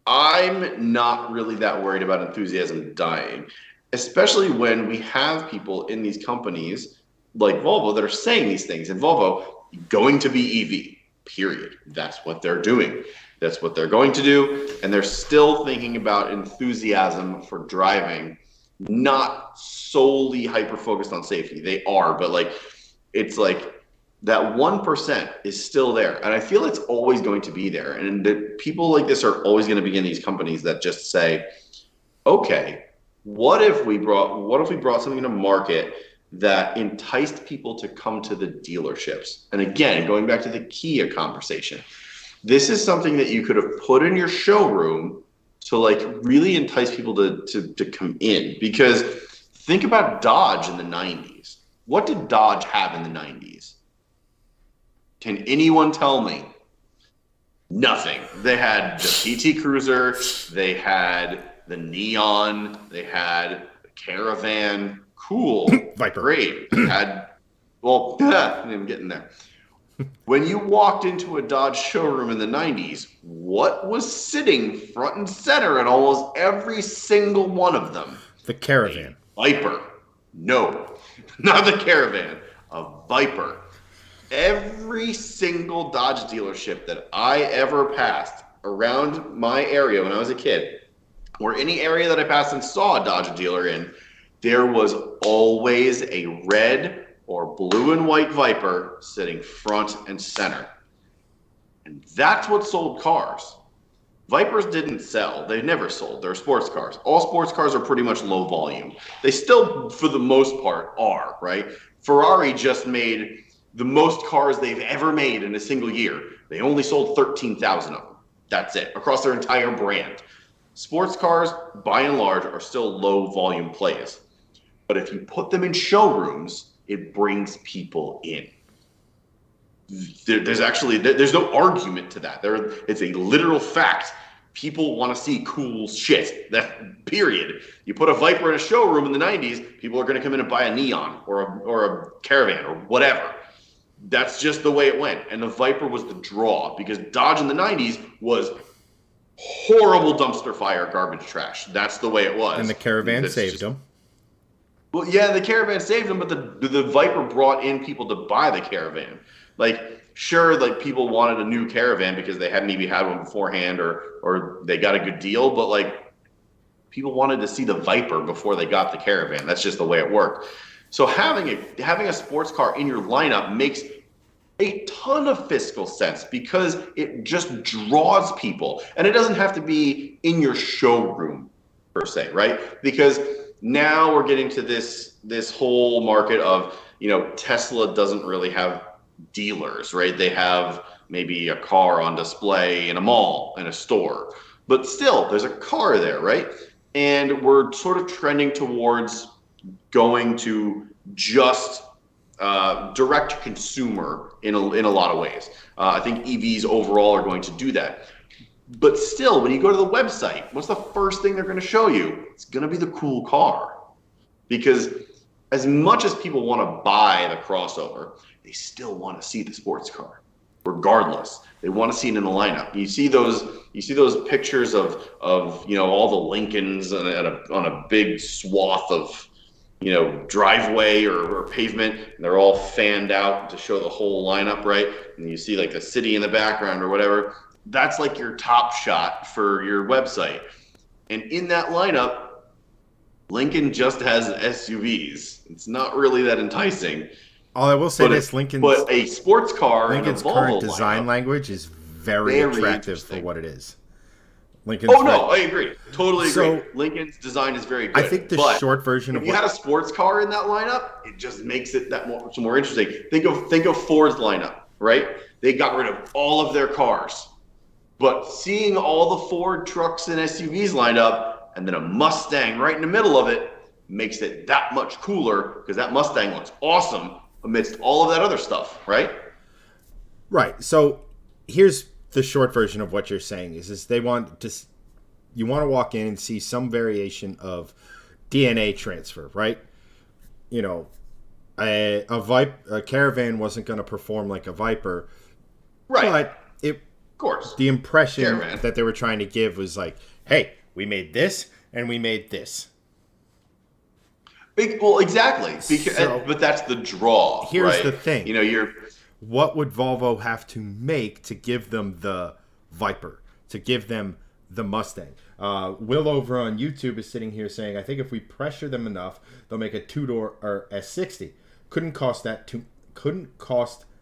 I'm not really that worried about enthusiasm dying, especially when we have people in these companies like Volvo that are saying these things. And Volvo, going to be EV, period. That's what they're doing. That's what they're going to do. And they're still thinking about enthusiasm for driving, not solely hyper-focused on safety. They are, but it's like that 1% is still there. And I feel it's always going to be there. And people like this are always going to be in these companies that just say, okay, what if we brought something to market that enticed people to come to the dealerships? And again, going back to the Kia conversation, this is something that you could have put in your showroom to really entice people to come in. Because think about Dodge in the 90s. What did Dodge have in the 90s? Can anyone tell me? Nothing. They had the PT Cruiser, they had the Neon, they had the Caravan. Cool. Viper. Great. I'm getting there. When you walked into a Dodge showroom in the 90s, what was sitting front and center in almost every single one of them? The Caravan. A Viper. No, not the Caravan. A Viper. Every single Dodge dealership that I ever passed around my area when I was a kid, or any area that I passed and saw a Dodge dealer in, there was always a red or blue and white Viper sitting front and center. And that's what sold cars. Vipers didn't sell. They never sold. They're sports cars. All sports cars are pretty much low volume. They still, for the most part, are, right? Ferrari just made the most cars they've ever made in a single year. They only sold 13,000 of them. That's it, across their entire brand. Sports cars, by and large, are still low volume plays. But if you put them in showrooms, it brings people in. There's no argument to that. It's a literal fact. People want to see cool shit. That period. You put a Viper in a showroom in the 90s, people are going to come in and buy a Neon or a Caravan or whatever. That's just the way it went. And the Viper was the draw, because Dodge in the 90s was horrible dumpster fire garbage trash. That's the way it was. And the Caravan saved them. Well, yeah, the Caravan saved them, but the Viper brought in people to buy the Caravan. Sure, people wanted a new Caravan because they hadn't even had one beforehand, or they got a good deal, but people wanted to see the Viper before they got the Caravan. That's just the way it worked. So having a sports car in your lineup makes a ton of fiscal sense, because it just draws people. And it doesn't have to be in your showroom per se, right? Because now we're getting to this whole market of, Tesla doesn't really have dealers, right? They have maybe a car on display in a mall, in a store, but still there's a car there, right? And we're sort of trending towards going to just direct to consumer in a lot of ways. I think EVs overall are going to do that. But still, when you go to the website, what's the first thing they're going to show you? It's going to be the cool car. Because as much as people want to buy the crossover, they still want to see the sports car, regardless. They want to see it in the lineup. You see those pictures of all the Lincolns on a big swath of driveway or pavement, and they're all fanned out to show the whole lineup, right? And you see like the city in the background or whatever. That's like your top shot for your website. And in that lineup, Lincoln just has SUVs. It's not really that enticing. All I will say is but a sports car, Lincoln's and a Volvo current design lineup, language is very attractive for what it is. Lincoln's I agree. Totally agree. Lincoln's design is very good. I think the short version of if you had a sports car in that lineup, it just makes it that much more interesting. Think of Ford's lineup, right? They got rid of all of their cars. But seeing all the Ford trucks and SUVs lined up, and then a Mustang right in the middle of it, makes it that much cooler, because that Mustang looks awesome amidst all of that other stuff, right? Right. So here's the short version of what you're saying is you want to walk in and see some variation of DNA transfer, right? A Caravan wasn't going to perform like a Viper, right? But of course, the impression that they were trying to give was like, hey, we made this and we made this. Well, exactly. But that's the draw. Here's the thing. What would Volvo have to make to give them the Viper, to give them the Mustang? Will over on YouTube is sitting here saying, I think if we pressure them enough, they'll make a two-door or S60. Couldn't cost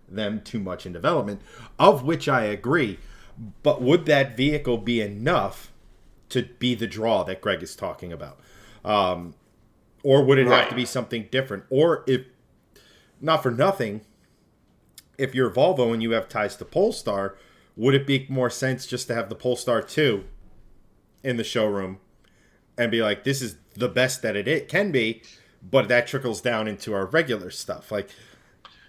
them too much in development, of which I agree. But would that vehicle be enough to be the draw that Greg is talking about? Or would it have to be something different? Or if, not for nothing, if you're Volvo and you have ties to Polestar, would it make more sense just to have the Polestar 2 in the showroom and be like, this is the best that it can be, but that trickles down into our regular stuff? Like,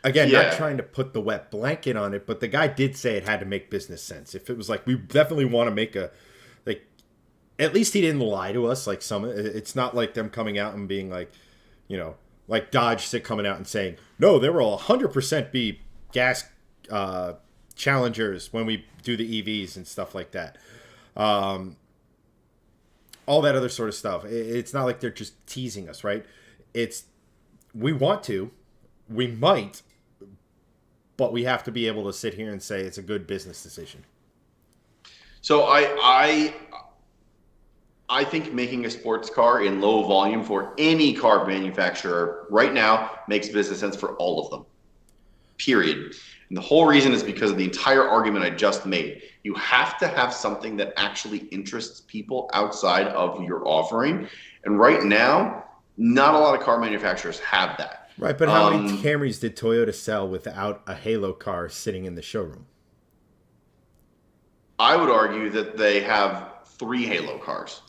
again, not trying to put the wet blanket on it, but the guy did say it had to make business sense. If it was like, we definitely want to make at least he didn't lie to us. Like it's not like them coming out and being like, like Dodge coming out and saying, no, there will 100% be gas Challengers when we do the EVs and stuff like that. All that other sort of stuff. It's not like they're just teasing us, right? We want to, we might, but we have to be able to sit here and say it's a good business decision. So I think making a sports car in low volume for any car manufacturer right now makes business sense for all of them. Period. And the whole reason is because of the entire argument I just made. You have to have something that actually interests people outside of your offering. And right now, not a lot of car manufacturers have that. Right, but how many Camrys did Toyota sell without a Halo car sitting in the showroom? I would argue that they have 3 Halo cars.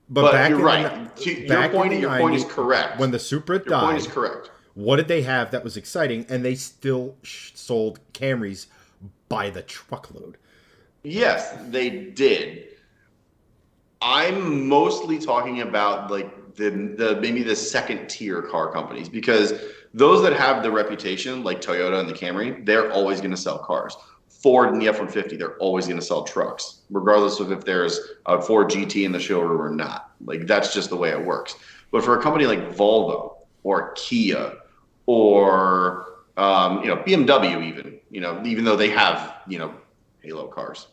But you're right. Your point is correct. When the Supra died, your point is correct. What did they have that was exciting? And they still sold Camrys by the truckload. Yes, they did. I'm mostly talking about like the maybe the second tier car companies, because those that have the reputation, like Toyota and the Camry, they're always going to sell cars. Ford and the F-150, they're always going to sell trucks, regardless of if there's a Ford GT in the showroom or not. Like, that's just the way it works. But for a company like Volvo or Kia or BMW, even though they have Halo cars,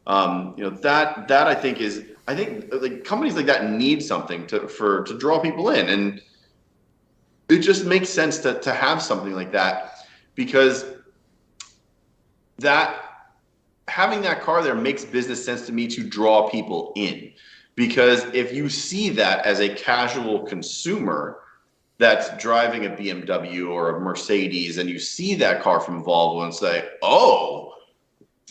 that I think like companies like that need something to draw people in, and it just makes sense to have something like that, because having that car there makes business sense to me to draw people in, Because if you see that as a casual consumer that's driving a BMW or a Mercedes, and you see that car from Volvo and say, oh,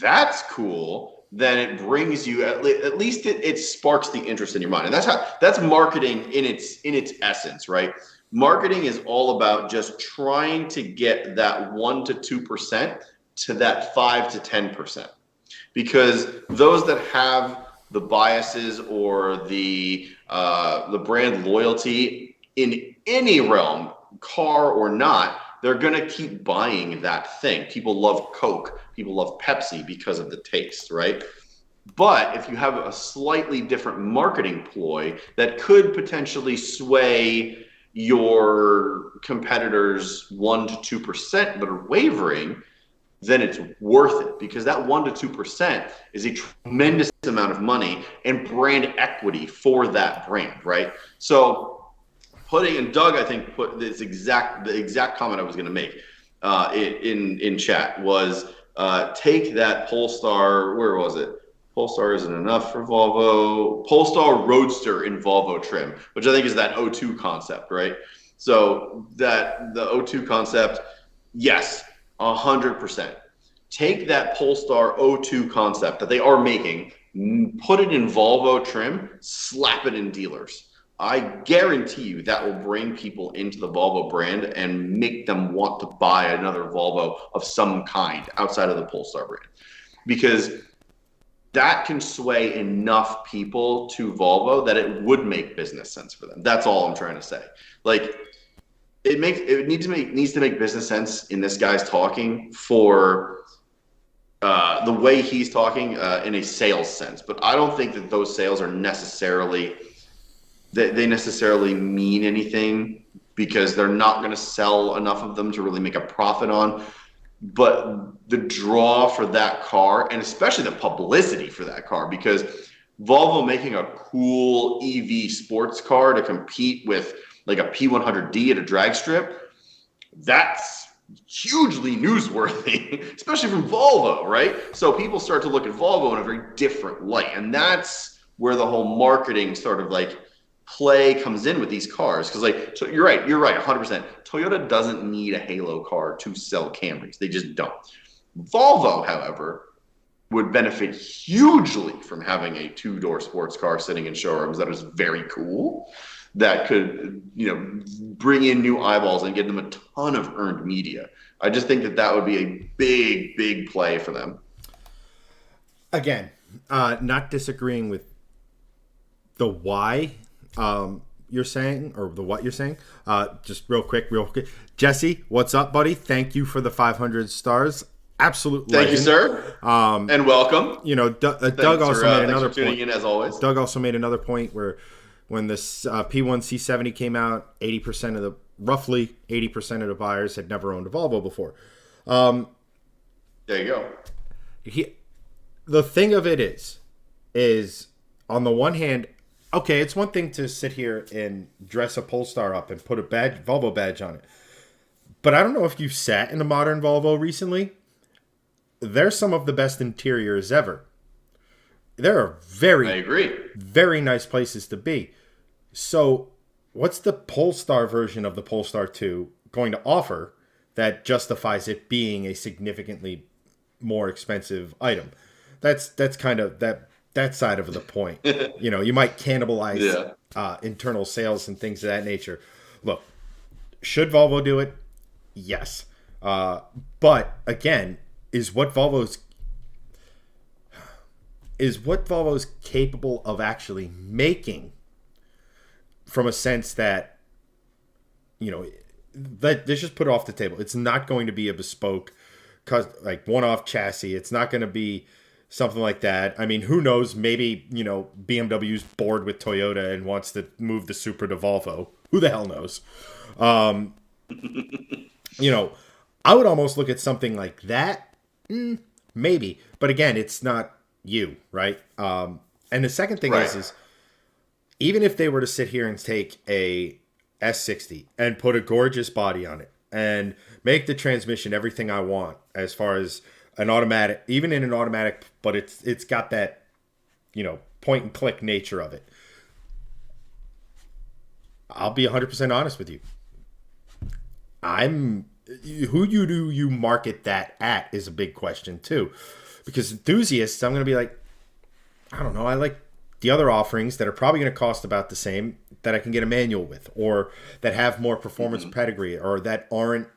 that's cool, then it brings you, at least it sparks the interest in your mind. And that's marketing in its essence, right? Marketing is all about just trying to get that 1 to 2% to that 5 to 10%. Because those that have the biases or the brand loyalty in any realm, car or not, they're going to keep buying that thing. People love Coke. People love Pepsi because of the taste, right? But if you have a slightly different marketing ploy that could potentially sway your competitors 1 to 2% but are wavering, then it's worth it, because that 1 to 2% is a tremendous amount of money and brand equity for that brand, right? So and Doug, I think, put the exact comment I was going to make in chat was take that Polestar, where was it? Polestar isn't enough for Volvo. Polestar Roadster in Volvo trim, which I think is that O2 concept, right? So that the O2 concept, yes, 100%. Take that Polestar O2 concept that they are making, put it in Volvo trim, slap it in dealers. I guarantee you that will bring people into the Volvo brand and make them want to buy another Volvo of some kind outside of the Polestar brand, because that can sway enough people to Volvo that it would make business sense for them. That's all I'm trying to say. Like, it needs to make business sense in this guy's talking for the way he's talking in a sales sense. But I don't think that those sales are necessarily mean anything, because they're not going to sell enough of them to really make a profit on. But the draw for that car, and especially the publicity for that car, because Volvo making a cool EV sports car to compete with like a P100D at a drag strip, that's hugely newsworthy, especially from Volvo, right? So people start to look at Volvo in a very different light. And that's where the whole marketing sort of like play comes in with these cars. Because like, so you're right 100%. Toyota doesn't need a halo car to sell Camrys. They just don't. Volvo, however, would benefit hugely from having a two-door sports car sitting in showrooms that is very cool, that could, bring in new eyeballs and get them a ton of earned media. I just think that would be a big, big play for them. Again, not disagreeing with the why you're saying, or the what you're saying. Just real quick. Jesse, what's up, buddy? Thank you for the 500 stars. Absolute legend. Thank you, sir. And welcome. Doug also made another point. Tuning in as always. Doug also made another point where when this P1 C70 came out, roughly 80% of the buyers had never owned a Volvo before. There you go. The thing of it is on the one hand, okay, it's one thing to sit here and dress a Polestar up and put a Volvo badge on it. But I don't know if you've sat in a modern Volvo recently. They're some of the best interiors ever. There are I agree. very nice places to be. So what's the Polestar version of the Polestar 2 going to offer that justifies it being a significantly more expensive item? That's kind of that side of the point. You might cannibalize internal sales and things of that nature. Look, should Volvo do it? Yes. But again, is what Volvo's capable of actually making, from a sense that, let's just put it off the table. It's not going to be a bespoke, like one-off chassis. It's not going to be something like that. I mean, who knows? Maybe, BMW's bored with Toyota and wants to move the Supra to Volvo. Who the hell knows? I would almost look at something like that. Maybe. But again, it's not you, right? And the second thing is even if they were to sit here and take a S60 and put a gorgeous body on it and make the transmission everything I want as far as an automatic, even in an automatic, but it's got that, point and click nature of it. I'll be 100% honest with you. Who do you market that at is a big question too, because enthusiasts, I'm going to be like, I don't know, I like the other offerings that are probably going to cost about the same that I can get a manual with, or that have more performance pedigree, or that aren't,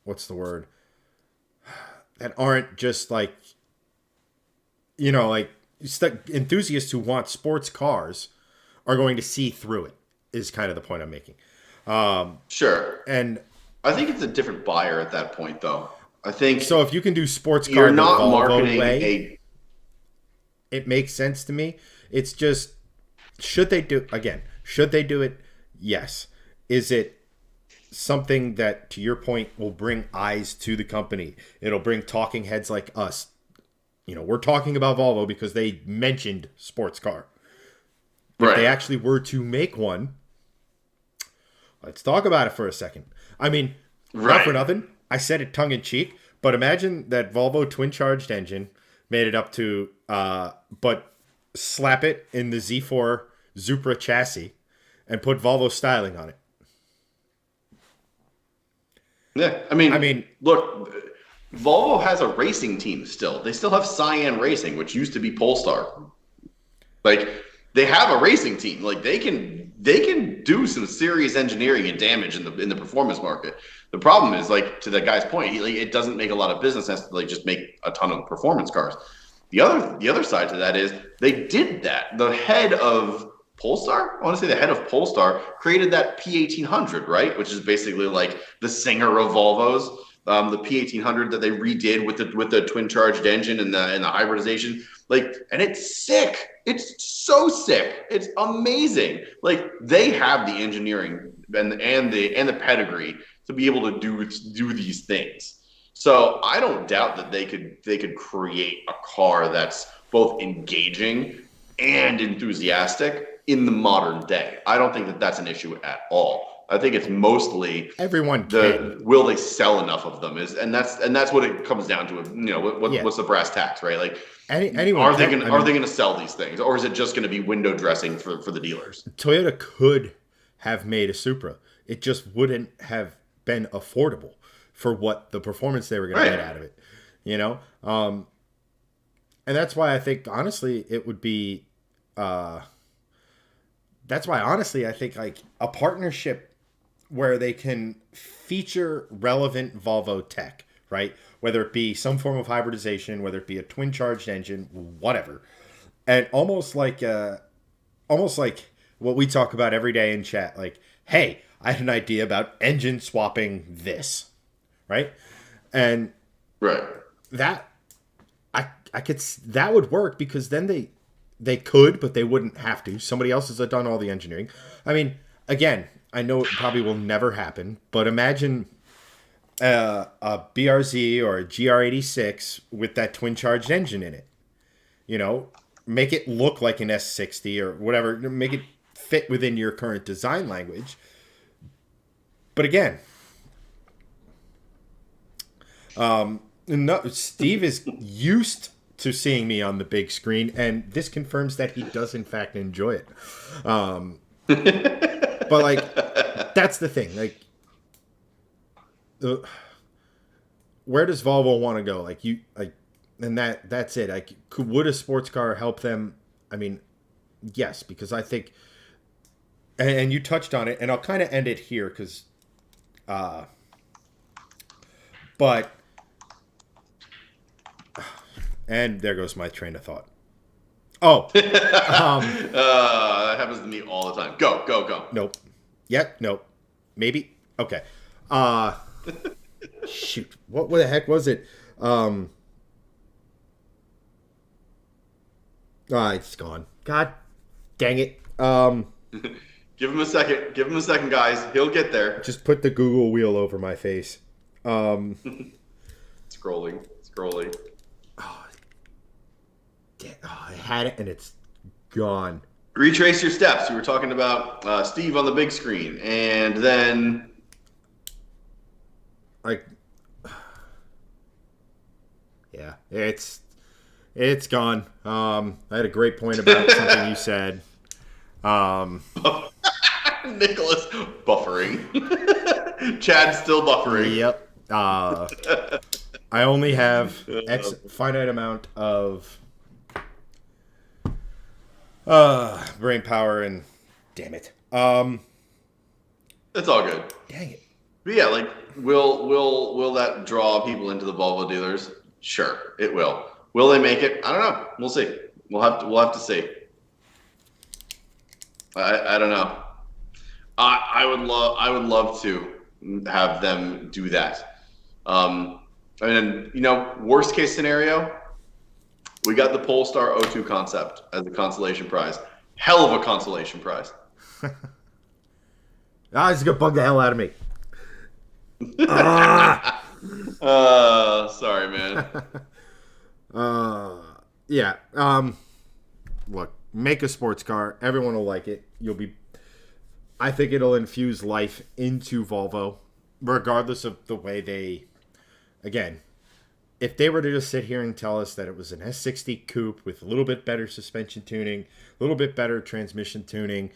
what's the word? That aren't just like, like enthusiasts who want sports cars are going to see through it, is kind of the point I'm making. Sure. And I think it's a different buyer at that point, though. I think so. If you can do sports car, you're not Volvo marketing way, it makes sense to me. It's just, should they do it? Yes. Is it something that, to your point, will bring eyes to the company? It'll bring talking heads like us. We're talking about Volvo because they mentioned sports car. If they actually were to make one, let's talk about it for a second. I mean, not for nothing, I said it tongue in cheek, but imagine that Volvo twin-charged engine made it up to, but slap it in the Z4 Supra chassis and put Volvo styling on it. Yeah, I mean, look, Volvo has a racing team still. They still have Cyan Racing, which used to be Polestar. Like, they have a racing team. Like, they can do some serious engineering and damage in the performance market. The problem is, like, to that guy's point, it doesn't make a lot of business sense to like just make a ton of performance cars. The other side to that is they did that. The head of Polestar, I want to say the head of Polestar created that P1800, right? Which is basically like the Singer of Volvos. The P1800 that they redid with the twin charged engine and the hybridization, and it's sick. It's so sick. It's amazing. Like, they have the engineering and the pedigree to be able to do these things. So I don't doubt that they could create a car that's both engaging and enthusiastic in the modern day. I don't think that that's an issue at all. I think it's mostly everyone will they sell enough of them, and that's what it comes down to. What's the brass tacks, right? Like, anyone are they going to sell these things, or is it just going to be window dressing for the dealers? Toyota could have made a Supra. It just wouldn't have been affordable for what the performance they were going to get out of it. And that's why I think, honestly, it would be. That's why, honestly, I think like a partnership where they can feature relevant Volvo tech, right? Whether it be some form of hybridization, whether it be a twin-charged engine, whatever, and almost like what we talk about every day in chat, like, hey, I had an idea about engine swapping this, right? And that I could, that would work, because then they could, but they wouldn't have to. Somebody else has done all the engineering. I mean, again, I know it probably will never happen, but imagine a BRZ or a GR86 with that twin-charged engine in it. Make it look like an S60 or whatever. Make it fit within your current design language. But again, no, Steve is used to seeing me on the big screen, and this confirms that he does in fact enjoy it. But like, that's the thing. Like, where does Volvo want to go? And that's it. Like, would a sports car help them? I mean, yes, because I think, and you touched on it, and I'll kind of end it here because, but. And there goes my train of thought. Oh. That happens to me all the time. Go. Nope. Yep. Nope. Maybe. Okay. Shoot. What the heck was it? It's gone. God dang it. Give him a second. Give him a second, guys. He'll get there. Just put the Google wheel over my face. Scrolling. I had it and it's gone. Retrace your steps. You were talking about Steve on the big screen, and then yeah, it's gone. I had a great point about something you said. Nicholas buffering. Chad's still buffering. Yep. I only have finite amount of brain power, and damn it. It's all good. Dang it. But yeah, like, will that draw people into the Volvo dealers? Sure, it will. Will they make it? I don't know. We'll see. We'll have to see. I don't know. I would love to have them do that. And worst case scenario, we got the Polestar O2 concept as a consolation prize. Hell of a consolation prize. It's gonna bug the hell out of me. Sorry, man. Yeah. Look, make a sports car. Everyone will like it. I think it'll infuse life into Volvo, regardless of the way they. Again, if they were to just sit here and tell us that it was an S60 coupe with a little bit better suspension tuning, a little bit better transmission tuning,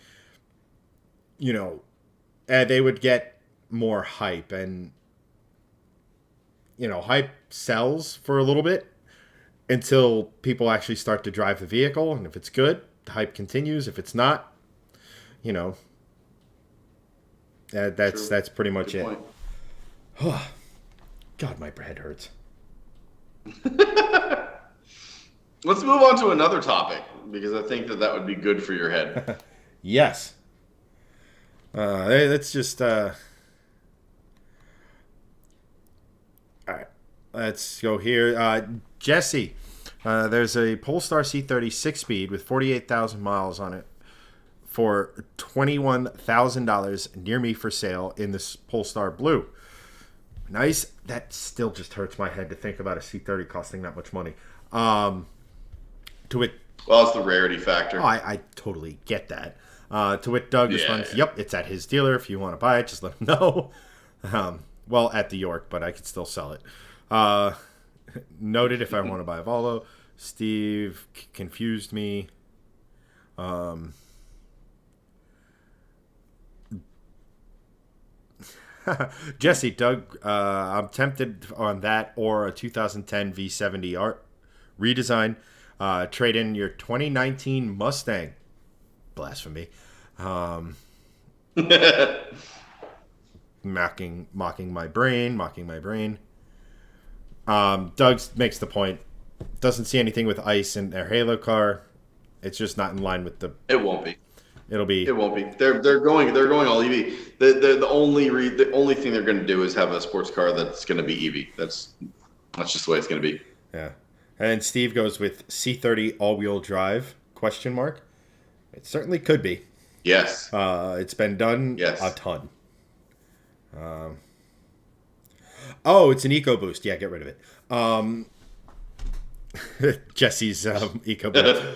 they would get more hype, and hype sells for a little bit until people actually start to drive the vehicle, and if it's good, the hype continues. If it's not, that's pretty much it. God, my head hurts. Let's move on to another topic, because I think that would be good for your head. Yes. Let's just all right. Let's go here. Jesse, there's a Polestar C30 6-speed with 48,000 miles on it for $21,000 near me for sale in this Polestar Blue. Nice. That still just hurts my head to think about a C30 costing that much money. To it. Well, it's the rarity factor. Oh, I totally get that. To which Doug responds, "Yep, it's at his dealer. If you want to buy it, just let him know." Well, at the York, but I could still sell it. Noted if I want to buy a Volvo. Steve confused me. Jesse, Doug, I'm tempted on that or a 2010 V70 art redesign. Trade in your 2019 Mustang. Blasphemy. Mocking my brain. Doug makes the point. Doesn't see anything with ICE in their Halo car. It's just not in line with the. It won't be. It'll be. It won't be. They're going all EV. The only thing they're going to do is have a sports car that's going to be EV. That's just the way it's going to be. Yeah. And Steve goes with C30 all-wheel drive? Question mark. It certainly could be. Yes. It's been done a ton. Oh, it's an EcoBoost. Yeah, get rid of it. Jesse's EcoBoost,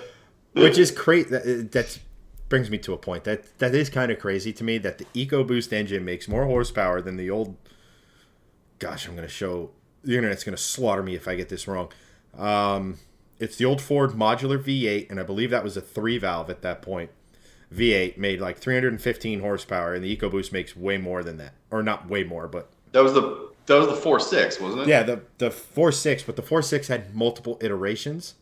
which is crazy. That brings me to a point that is kind of crazy to me that the EcoBoost engine makes more horsepower than the old. Gosh, I'm going to show the internet's going to slaughter me if I get this wrong. It's the old Ford modular V8, and I believe that was a 3-valve at that point. V8 made like 315 horsepower, and the EcoBoost makes way more than that, or not way more, but that was the 4.6, wasn't it? Yeah, the 4.6, but the 4.6 had multiple iterations.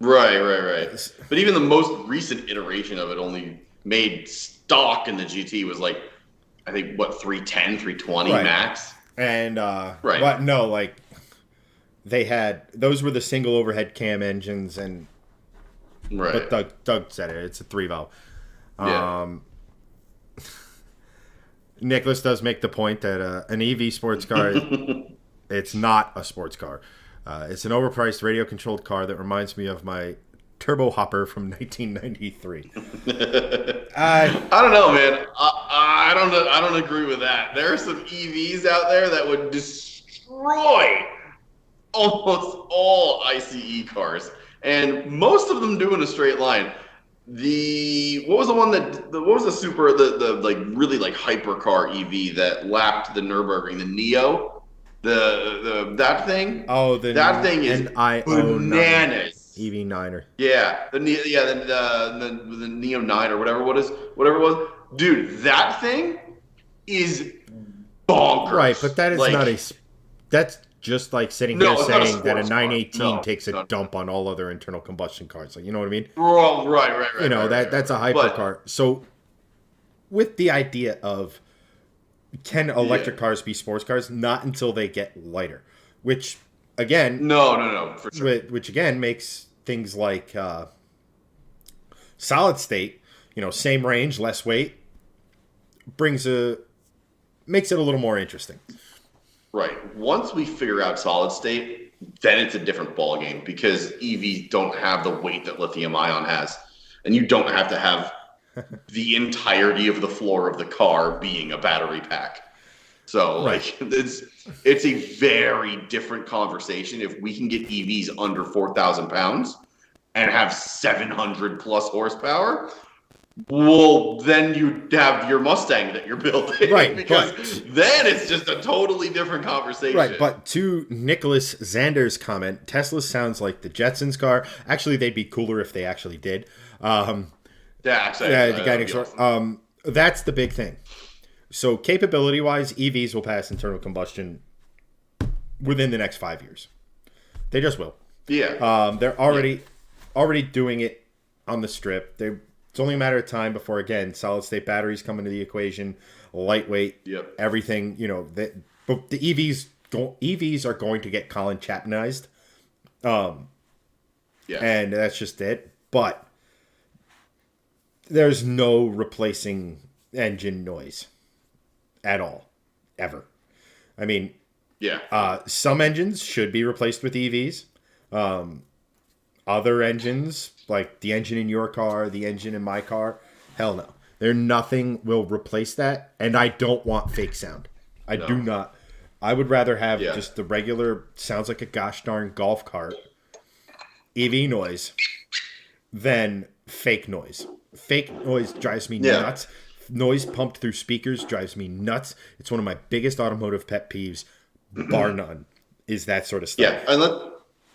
Right. But even the most recent iteration of it only made stock in the GT was like, I think, 310, 320 max. And but no, like they had those were the single overhead cam engines, and but Doug said it. It's a 3-valve. Yeah. Nicholas does make the point that an EV sports car, it's not a sports car. It's an overpriced radio-controlled car that reminds me of my turbo hopper from 1993. I don't know, man. I don't agree with that. There are some EVs out there that would destroy almost all ICE cars, and most of them do in a straight line. What was the like really like hypercar EV that lapped the Nürburgring, the Neo, that thing? Oh, that thing is bananas. EV9 or the Neo 9 or whatever it was. Dude, that thing is bonkers. Right, but that is not a. That's just like sitting here saying that a 918 takes a dump on all other internal combustion cars. Like, you know what I mean? Well, right. You know, that's a hypercar. So, with the idea of can electric cars be sports cars? Not until they get lighter, which again, no, for sure. Which again makes things like solid state, you know, same range, less weight, makes it a little more interesting. Right. Once we figure out solid state, then it's a different ballgame because EVs don't have the weight that lithium ion has, and you don't have to have the entirety of the floor of the car being a battery pack. So like it's a very different conversation if we can get EVs under 4,000 pounds and have 700 plus horsepower. Well, then you have your Mustang that you're building, right? Because then it's just a totally different conversation, right? But to Nicholas Zander's comment, Tesla sounds like the Jetsons car. Actually, they'd be cooler if they actually did. The guy next door. That's the big thing. So capability-wise, EVs will pass internal combustion within the next 5 years. They just will. Yeah. They're already doing it on the strip. It's only a matter of time before, again, solid-state batteries come into the equation, lightweight, everything. You know, but the EVs are going to get Colin Chapmanized. And that's just it. But there's no replacing engine noise at all, ever. I mean, some engines should be replaced with EVs. Other engines, like the engine in your car, the engine in my car, hell no. Nothing will replace that, and I don't want fake sound. I do not. I would rather have just the regular, sounds like a gosh darn golf cart, EV noise, than fake noise. Fake noise drives me nuts. Noise pumped through speakers drives me nuts. It's one of my biggest automotive pet peeves, bar none, is that sort of stuff. Yeah, and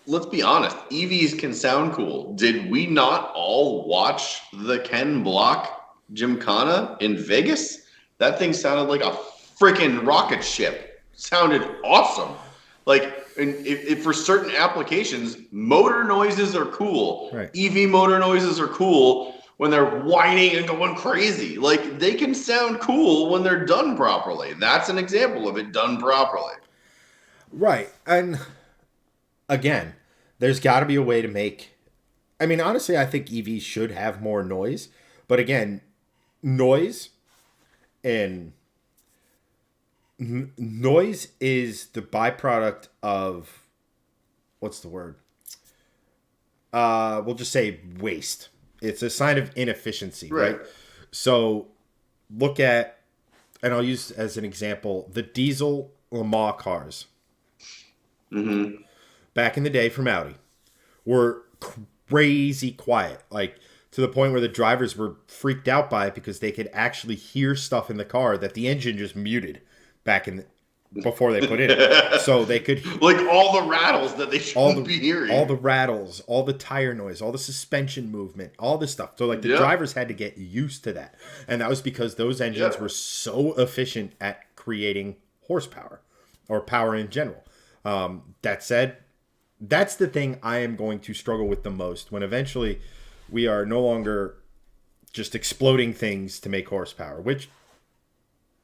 let's be honest. EVs can sound cool. Did we not all watch the Ken Block Gymkhana in Vegas? That thing sounded like a freaking rocket ship. Sounded awesome. Like, if for certain applications, motor noises are cool. Right. EV motor noises are cool when they're whining and going crazy. Like, they can sound cool when they're done properly. That's an example of it done properly. Right. And again, there's got to be a way to make... I mean, honestly, I think EVs should have more noise. But again, noise is the byproduct of... What's the word? We'll just say waste. It's a sign of inefficiency, right? So look at, and I'll use as an example, the diesel Le Mans cars. Mm-hmm. Back in the day from Audi were crazy quiet, like to the point where the drivers were freaked out by it because they could actually hear stuff in the car that the engine just muted before they put it. So they could like all the rattles that they shouldn't be hearing. All the rattles, all the tire noise, all the suspension movement, all this stuff. So like the drivers had to get used to that. And that was because those engines were so efficient at creating horsepower or power in general. That said, that's the thing I am going to struggle with the most when eventually we are no longer just exploding things to make horsepower, which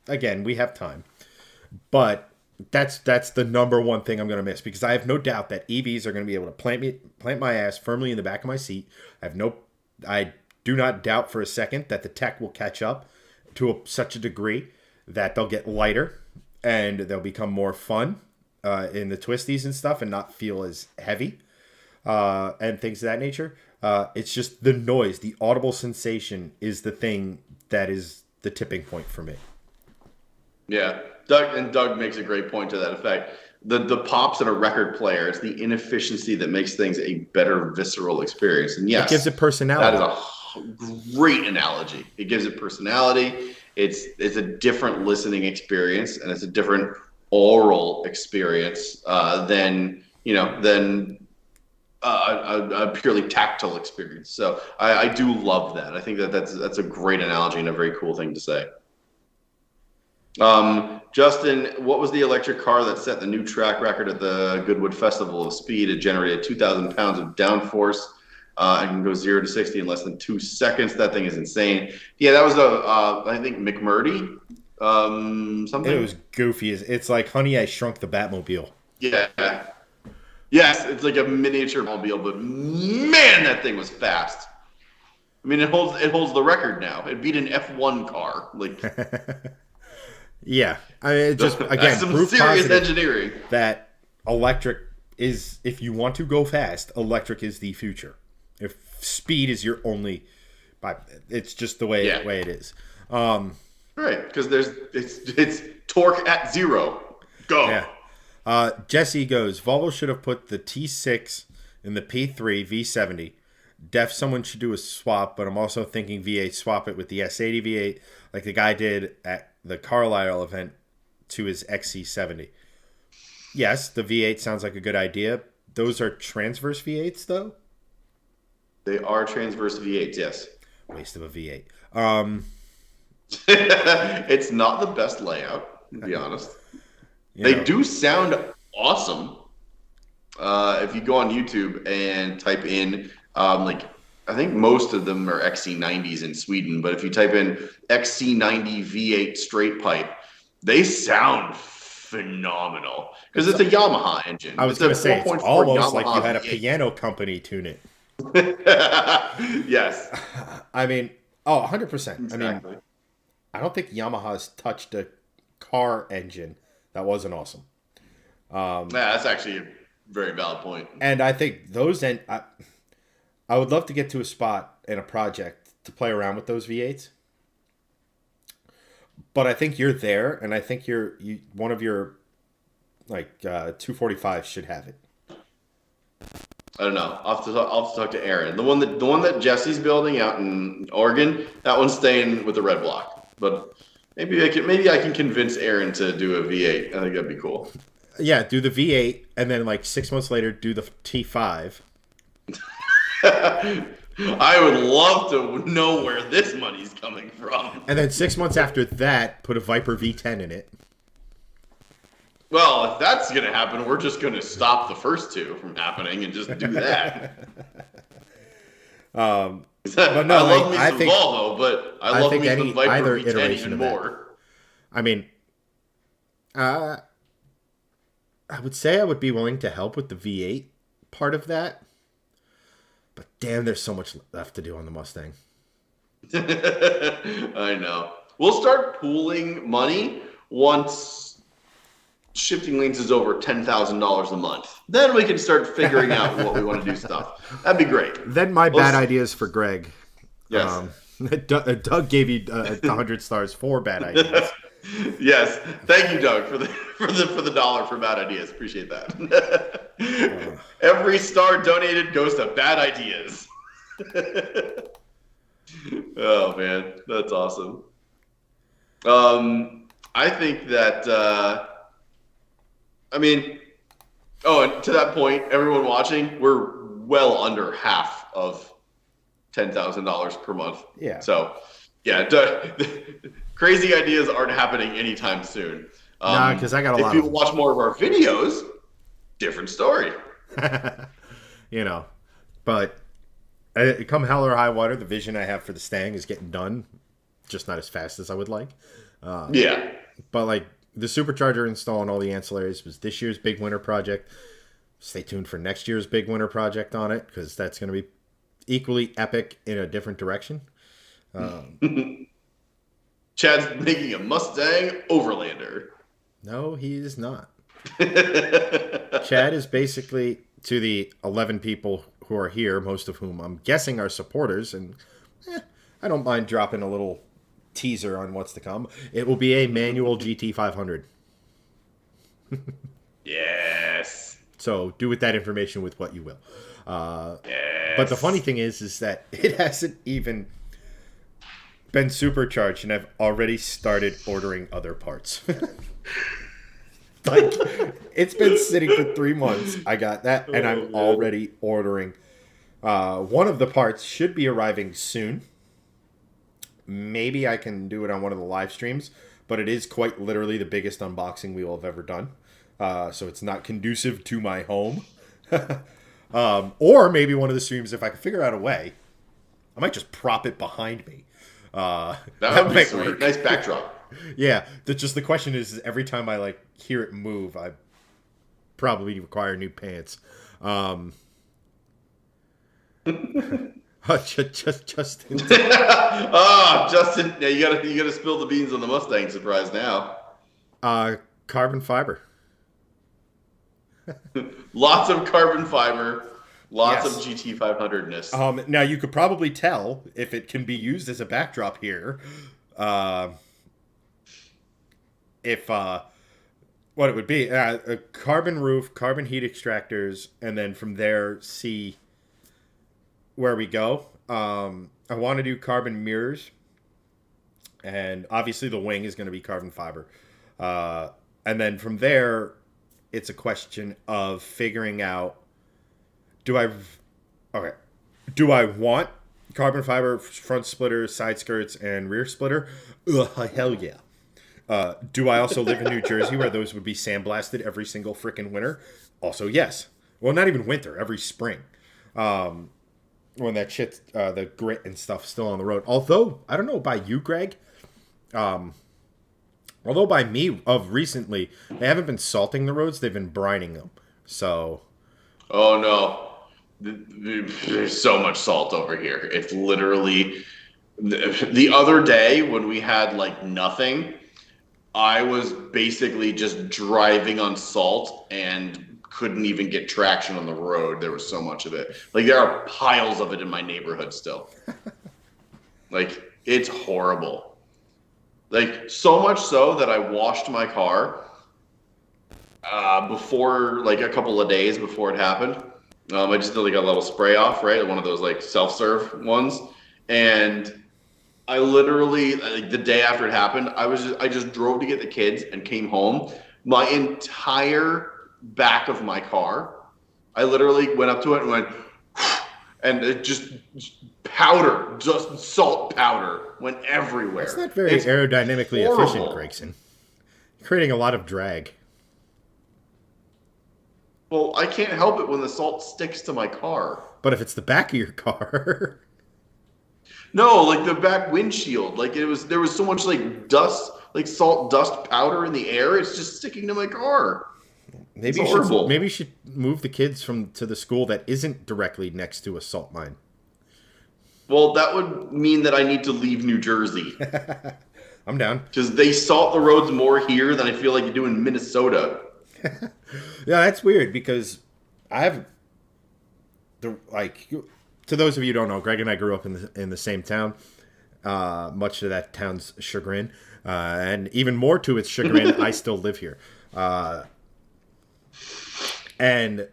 again, we have time. But that's the number one thing I'm going to miss, because I have no doubt that EVs are going to be able to plant my ass firmly in the back of my seat. I do not doubt for a second that the tech will catch up to such a degree that they'll get lighter and they'll become more fun in the twisties and stuff and not feel as heavy and things of that nature. It's just the noise, the audible sensation is the thing that is the tipping point for me. Yeah. Doug makes a great point to that effect. The pops in a record player, it's the inefficiency that makes things a better visceral experience. And yes, it gives it personality. That is a great analogy. It gives it personality. It's a different listening experience, and it's a different oral experience than a purely tactile experience. So I do love that. I think that's a great analogy and a very cool thing to say. Justin, what was the electric car that set the new track record at the Goodwood Festival of Speed? It generated 2,000 pounds of downforce and can go 0 to 60 in less than 2 seconds. That thing is insane. Yeah, that was I think McMurdy. Something. It was goofy. It's like Honey, I Shrunk the Batmobile. Yeah. Yes, it's like a miniature mobile, but man, that thing was fast. I mean, it holds the record now. It beat an F1 car. Like, yeah, I mean, it just again some proof serious engineering. That electric is, if you want to go fast, electric is the future. If speed is your only, it's just the way it is. Right, because it's torque at 0. Go. Yeah. Jesse goes, Volvo should have put the T6 in the P3 V70. Def, someone should do a swap, but I'm also thinking V8 swap it with the S80 V8 like the guy did at the Carlisle event to his XC70. Yes, the V8 sounds like a good idea. Those are transverse V8s, though? They are transverse V8s, yes. Waste of a V8. It's not the best layout, to be honest. They do sound awesome. If you go on YouTube and type in, I think most of them are XC90s in Sweden, but if you type in XC90 V8 straight pipe, they sound phenomenal because it's a Yamaha engine. I was going to say, it's almost like you had a piano company tune it. Yes. I mean, 100%. Exactly. I mean, I don't think Yamaha's touched a car engine that wasn't awesome. Yeah, that's actually a very valid point. And I think those I would love to get to a spot in a project to play around with those V8s. But I think you're there, and I think one of your 245 should have it. I don't know. I'll have to talk to Aaron. The one that Jesse's building out in Oregon, that one's staying with the red block. But maybe I can convince Aaron to do a V8. I think that'd be cool. Yeah, do the V8, and then 6 months later, do the T5. I would love to know where this money's coming from. And then 6 months after that, put a Viper V10 in it. Well, if that's going to happen, we're just going to stop the first two from happening and just do that. But no, I love me some Volvo, but I love me some Viper V10 even more. I mean, I would say I would be willing to help with the V8 part of that. But damn, there's so much left to do on the Mustang. I know. We'll start pooling money once shifting lanes is over $10,000 a month. Then we can start figuring out what we want to do stuff. That'd be great. Then my bad ideas for Greg. Yes. Doug gave you 100 stars for bad ideas. Yes. Thank you, Doug, for the $1 for bad ideas. Appreciate that. Every star donated goes to bad ideas. Oh man, that's awesome. I think that and to that point, everyone watching, we're well under half of $10,000 per month. Yeah. So, yeah, crazy ideas aren't happening anytime soon. Nah, because I got a lot. If people watch more of our videos, different story. But come hell or high water, the vision I have for the Stang is getting done, just not as fast as I would like. Yeah. But the supercharger install and all the ancillaries was this year's big winter project. Stay tuned for next year's big winter project on it, because that's going to be equally epic in a different direction. Chad's making a Mustang Overlander. No, he is not. Chad is basically, to the 11 people who are here, most of whom I'm guessing are supporters, and I don't mind dropping a little teaser on what's to come. It will be a manual GT500. Yes. So do with that information with what you will. Yes. But the funny thing is that it hasn't even been supercharged, and I've already started ordering other parts. Like, it's been sitting for 3 months. I got that, and I'm already ordering. One of the parts should be arriving soon. Maybe I can do it on one of the live streams, but it is quite literally the biggest unboxing we will have ever done. So it's not conducive to my home. Or maybe one of the streams, if I can figure out a way, I might just prop it behind me. That would be sweet. Work. Nice backdrop. Yeah, the question is every time I like hear it move, I probably require new pants. Justin. Justin, yeah, you gotta spill the beans on the Mustang surprise now. Carbon fiber. Lots of carbon fiber. Lots of GT500ness. Now you could probably tell if it can be used as a backdrop here. If what it would be, a carbon roof, carbon heat extractors, and then from there see where we go. I want to do carbon mirrors, and obviously the wing is going to be carbon fiber. And then from there, it's a question of figuring out, do I want carbon fiber front splitter, side skirts, and rear splitter? Hell yeah. Do I also live in New Jersey where those would be sandblasted every single freaking winter? Also, yes. Well, not even winter, every spring. When that shit, the grit and stuff still on the road. Although, I don't know about you, Greg. Although by me, of recently, they haven't been salting the roads, they've been brining them. So. Oh, no. There's so much salt over here. It's literally the other day when we had like nothing, I was basically just driving on salt and couldn't even get traction on the road. There was so much of it. Like there are piles of it in my neighborhood still. Like it's horrible. Like so much so that I washed my car before, like a couple of days before it happened. I just did like a little spray off, right? One of those like self-serve ones. And I literally, like the day after it happened, I just drove to get the kids and came home. My entire back of my car, I literally went up to it and went, and it just powder, just salt powder went everywhere. That's not very aerodynamically efficient, Gregson. You're creating a lot of drag. Well, I can't help it when the salt sticks to my car. But if it's the back of your car. No, like the back windshield. Like there was so much like dust, like salt dust powder in the air. It's just sticking to my car. Maybe you should move the kids to the school that isn't directly next to a salt mine. Well, that would mean that I need to leave New Jersey. I'm down. Because they salt the roads more here than I feel like you do in Minnesota. Yeah, that's weird because to those of you who don't know, Greg and I grew up in the same town, much to that town's chagrin, and even more to its chagrin, I still live here. And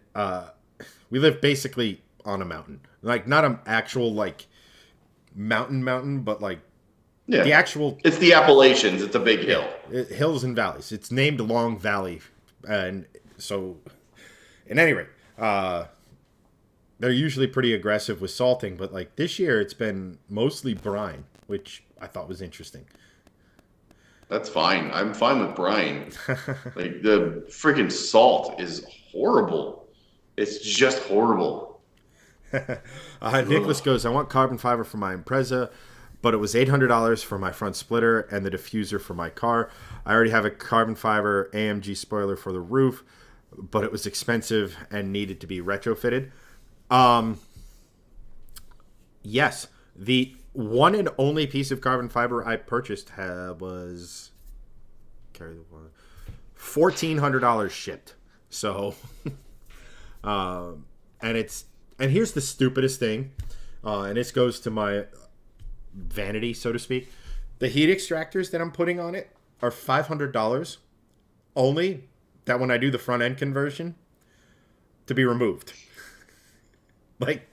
we live basically on a mountain, like not an actual like mountain, but like the actual. It's the Appalachians. It's a big hill. Hills and valleys. It's named Long Valley, and so, at any rate, they're usually pretty aggressive with salting, but like this year, it's been mostly brine, which I thought was interesting. That's fine. I'm fine with brine. Like the freaking salt is horrible. It's just horrible. Nicholas goes, I want carbon fiber for my Impreza, but it was $800 for my front splitter and the diffuser for my car. I already have a carbon fiber AMG spoiler for the roof, but it was expensive and needed to be retrofitted. Yes, the one and only piece of carbon fiber I purchased was $1,400 shipped. So, and here's the stupidest thing, and this goes to my vanity, so to speak. The heat extractors that I'm putting on it are $500 only. That when I do the front end conversion, to be removed. Like,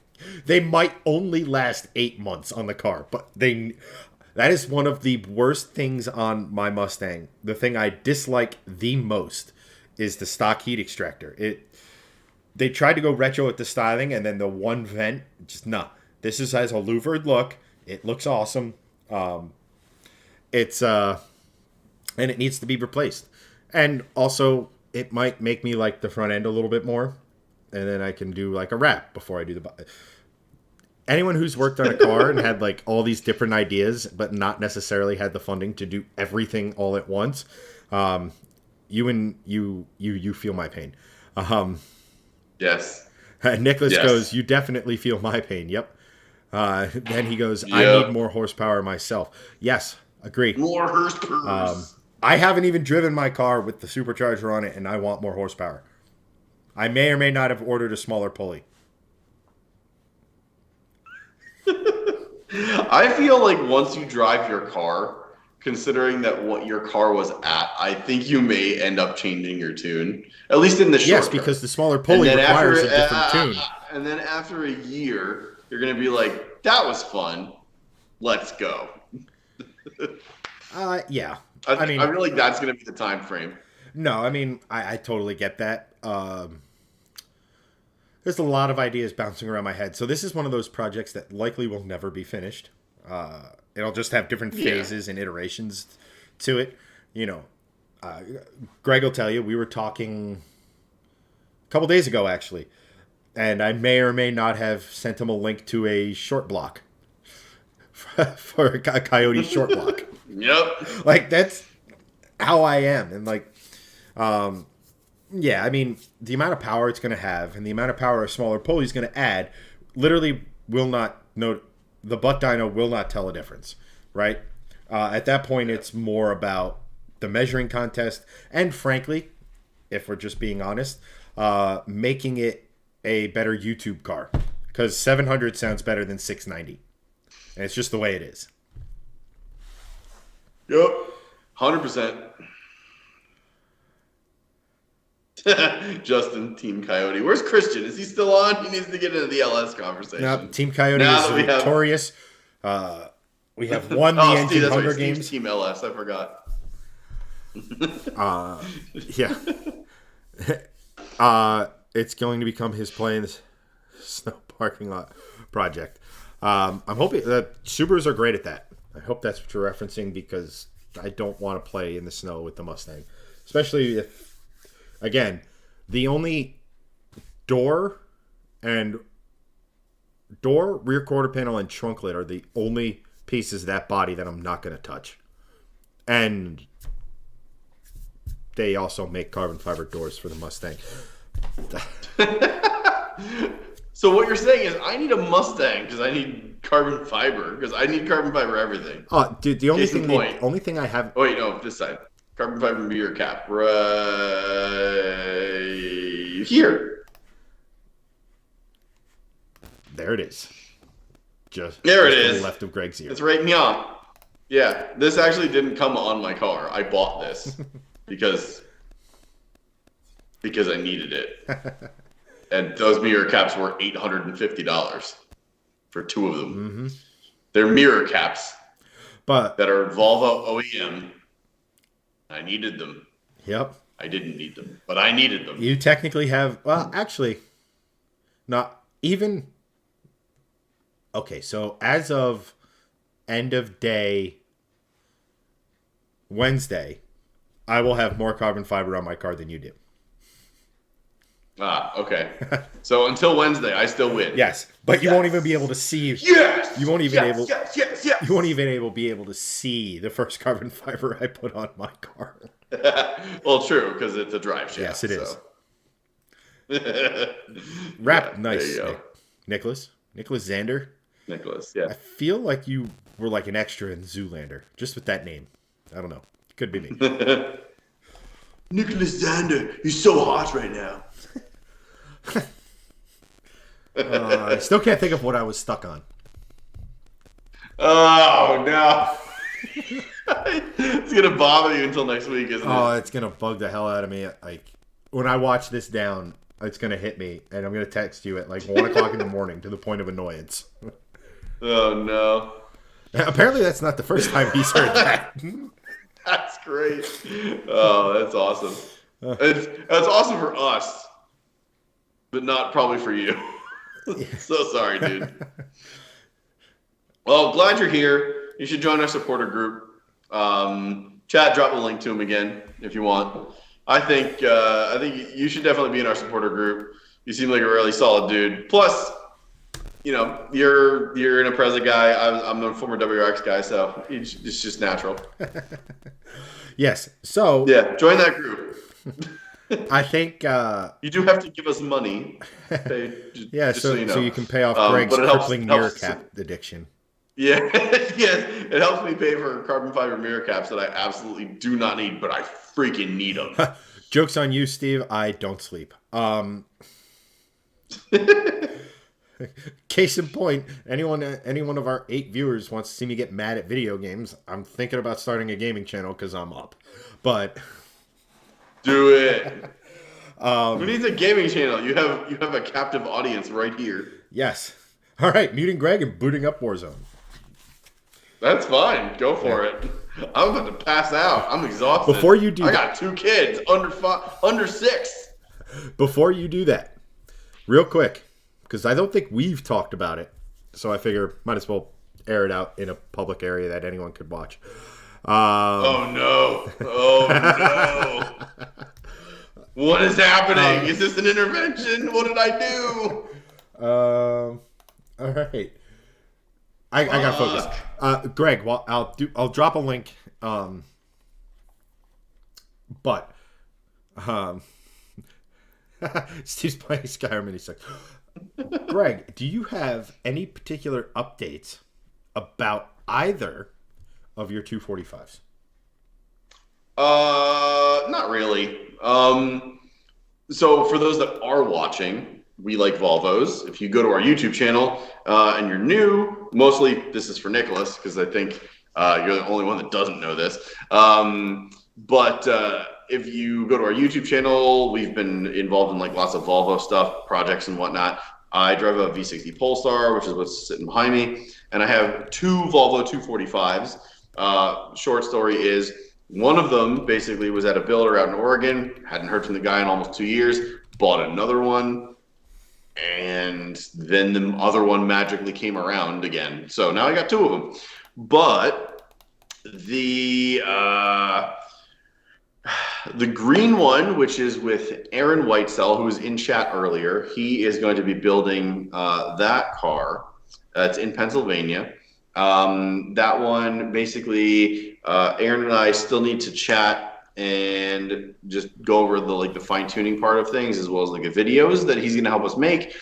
they might only last 8 months on the car, but that is one of the worst things on my Mustang. The thing I dislike the most is the stock heat extractor. They tried to go retro with the styling, and then the one vent, just no. This has a louvered look. It looks awesome. And it needs to be replaced. And also, it might make me like the front end a little bit more, and then I can do like a wrap before I do the body. Anyone who's worked on a car and had like all these different ideas, but not necessarily had the funding to do everything all at once, you feel my pain. Yes. Nicholas goes, you definitely feel my pain. Yep. Then he goes, I need more horsepower myself. Yes, agree. More horsepower. I haven't even driven my car with the supercharger on it, and I want more horsepower. I may or may not have ordered a smaller pulley. I feel like once you drive your car, considering that what your car was at, I think you may end up changing your tune, at least in the short term. Because the smaller pulley requires a different tune. And then after a year, you're going to be like, that was fun. Let's go. Yeah. I mean, I really think that's going to be the time frame. No, I mean, I totally get that. There's a lot of ideas bouncing around my head. So this is one of those projects that likely will never be finished. It'll just have different phases and iterations to it. You know, Greg will tell you, we were talking a couple days ago, actually, and I may or may not have sent him a link to a short block for a Coyote short block. Yep. Like, that's how I am. And like, yeah, I mean, the amount of power it's going to have and the amount of power a smaller pulley is going to add literally will not know. The butt dyno will not tell a difference, right? At that point, it's more about the measuring contest and, frankly, if we're just being honest, making it a better YouTube car. Because 700 sounds better than 690. And it's just the way it is. Yep. 100%. Justin, Team Coyote. Where's Christian? Is he still on? He needs to get into the LS conversation. No, Team Coyote is victorious. We have won the Engine Hunger Games. Team LS, I forgot. Yeah. It's going to become his plane's snow parking lot project. I'm hoping that Subarus are great at that. I hope that's what you're referencing, because I don't want to play in the snow with the Mustang, especially if, again, the only door, rear quarter panel, and trunk lid are the only pieces of that body that I'm not going to touch. And they also make carbon fiber doors for the Mustang. So what you're saying is I need a Mustang because I need carbon fiber, because I need carbon fiber everything. Oh, dude, the only thing I have... Oh, wait, no, this side. Carbon fiber mirror cap. Right here. There it is. Just there it to is. The left of Greg's ear. It's right meow. Yeah, this actually didn't come on my car. I bought this because I needed it. And those mirror caps were $850 for two of them. Mm-hmm. They're mirror caps, but that are Volvo OEM. I needed them. Yep. I didn't need them, but I needed them. You technically have, well, actually, not even. Okay, so as of end of day Wednesday, I will have more carbon fiber on my car than you do. Ah, okay. So until Wednesday, I still win. Yes, but you won't even be able to see. Yes. You won't even able. Yes. You won't even be able to see the first carbon fiber I put on my car. Well, true, because it's a drive shaft. Yes, it is. So. Wrap nice, Nicholas Zander. Nicholas, yeah. I feel like you were like an extra in Zoolander, just with that name. I don't know. Could be me. Nicholas Zander, he's so hot right now. I still can't think of what I was stuck on. Oh, no. It's going to bother you until next week, isn't it? Oh, it's going to bug the hell out of me. Like, when I watch this down, it's going to hit me, and I'm going to text you at like 1 o'clock in the morning to the point of annoyance. Oh, no. Apparently, that's not the first time he's heard that. That's great. Oh, that's awesome. That's awesome for us, but not probably for you. So sorry, dude. Well, glad you're here. You should join our supporter group. Chat, drop a link to him again if you want. I think you should definitely be in our supporter group. You seem like a really solid dude. Plus, you're an Impreza guy. I'm a former WRX guy, so it's just natural. Yes. So yeah, join that group. I think you do have to give us money. So you can pay off Greg's crippling mirror cap addiction. Yeah, yes, it helps me pay for carbon fiber mirror caps that I absolutely do not need, but I freaking need them. Joke's on you, Steve. I don't sleep. Case in point, any one of our 8 viewers wants to see me get mad at video games, I'm thinking about starting a gaming channel because I'm up. But do it. Who needs a gaming channel? You have a captive audience right here. Yes. All right, muting Greg and booting up Warzone. That's fine. Go for it. I'm about to pass out. I'm exhausted. Before you do I got 2 kids under 6. Before you do that, real quick, because I don't think we've talked about it, so I figure might as well air it out in a public area that anyone could watch. Oh no! What is happening? Is this an intervention? What did I do? All right. I got focus. Greg, well, I'll drop a link. But Steve's playing Skyrim and he's like, Greg, do you have any particular updates about either of your 245s? Not really. So for those that are watching, we like Volvos. If you go to our YouTube channel and you're new, mostly this is for Nicholas because I think you're the only one that doesn't know this. But if you go to our YouTube channel, we've been involved in like lots of Volvo stuff, projects and whatnot. I drive a V60 Polestar, which is what's sitting behind me, and I have 2 Volvo 245s. Short story is one of them basically was at a builder out in Oregon, hadn't heard from the guy in almost 2 years, bought another one, and then the other one magically came around again. So now I got 2 of them. But the green one, which is with Aaron Whitesell, who was in chat earlier, he is going to be building that car. It's in Pennsylvania. That one, basically, Aaron and I still need to chat and just go over the fine tuning part of things, as well as the videos that he's going to help us make.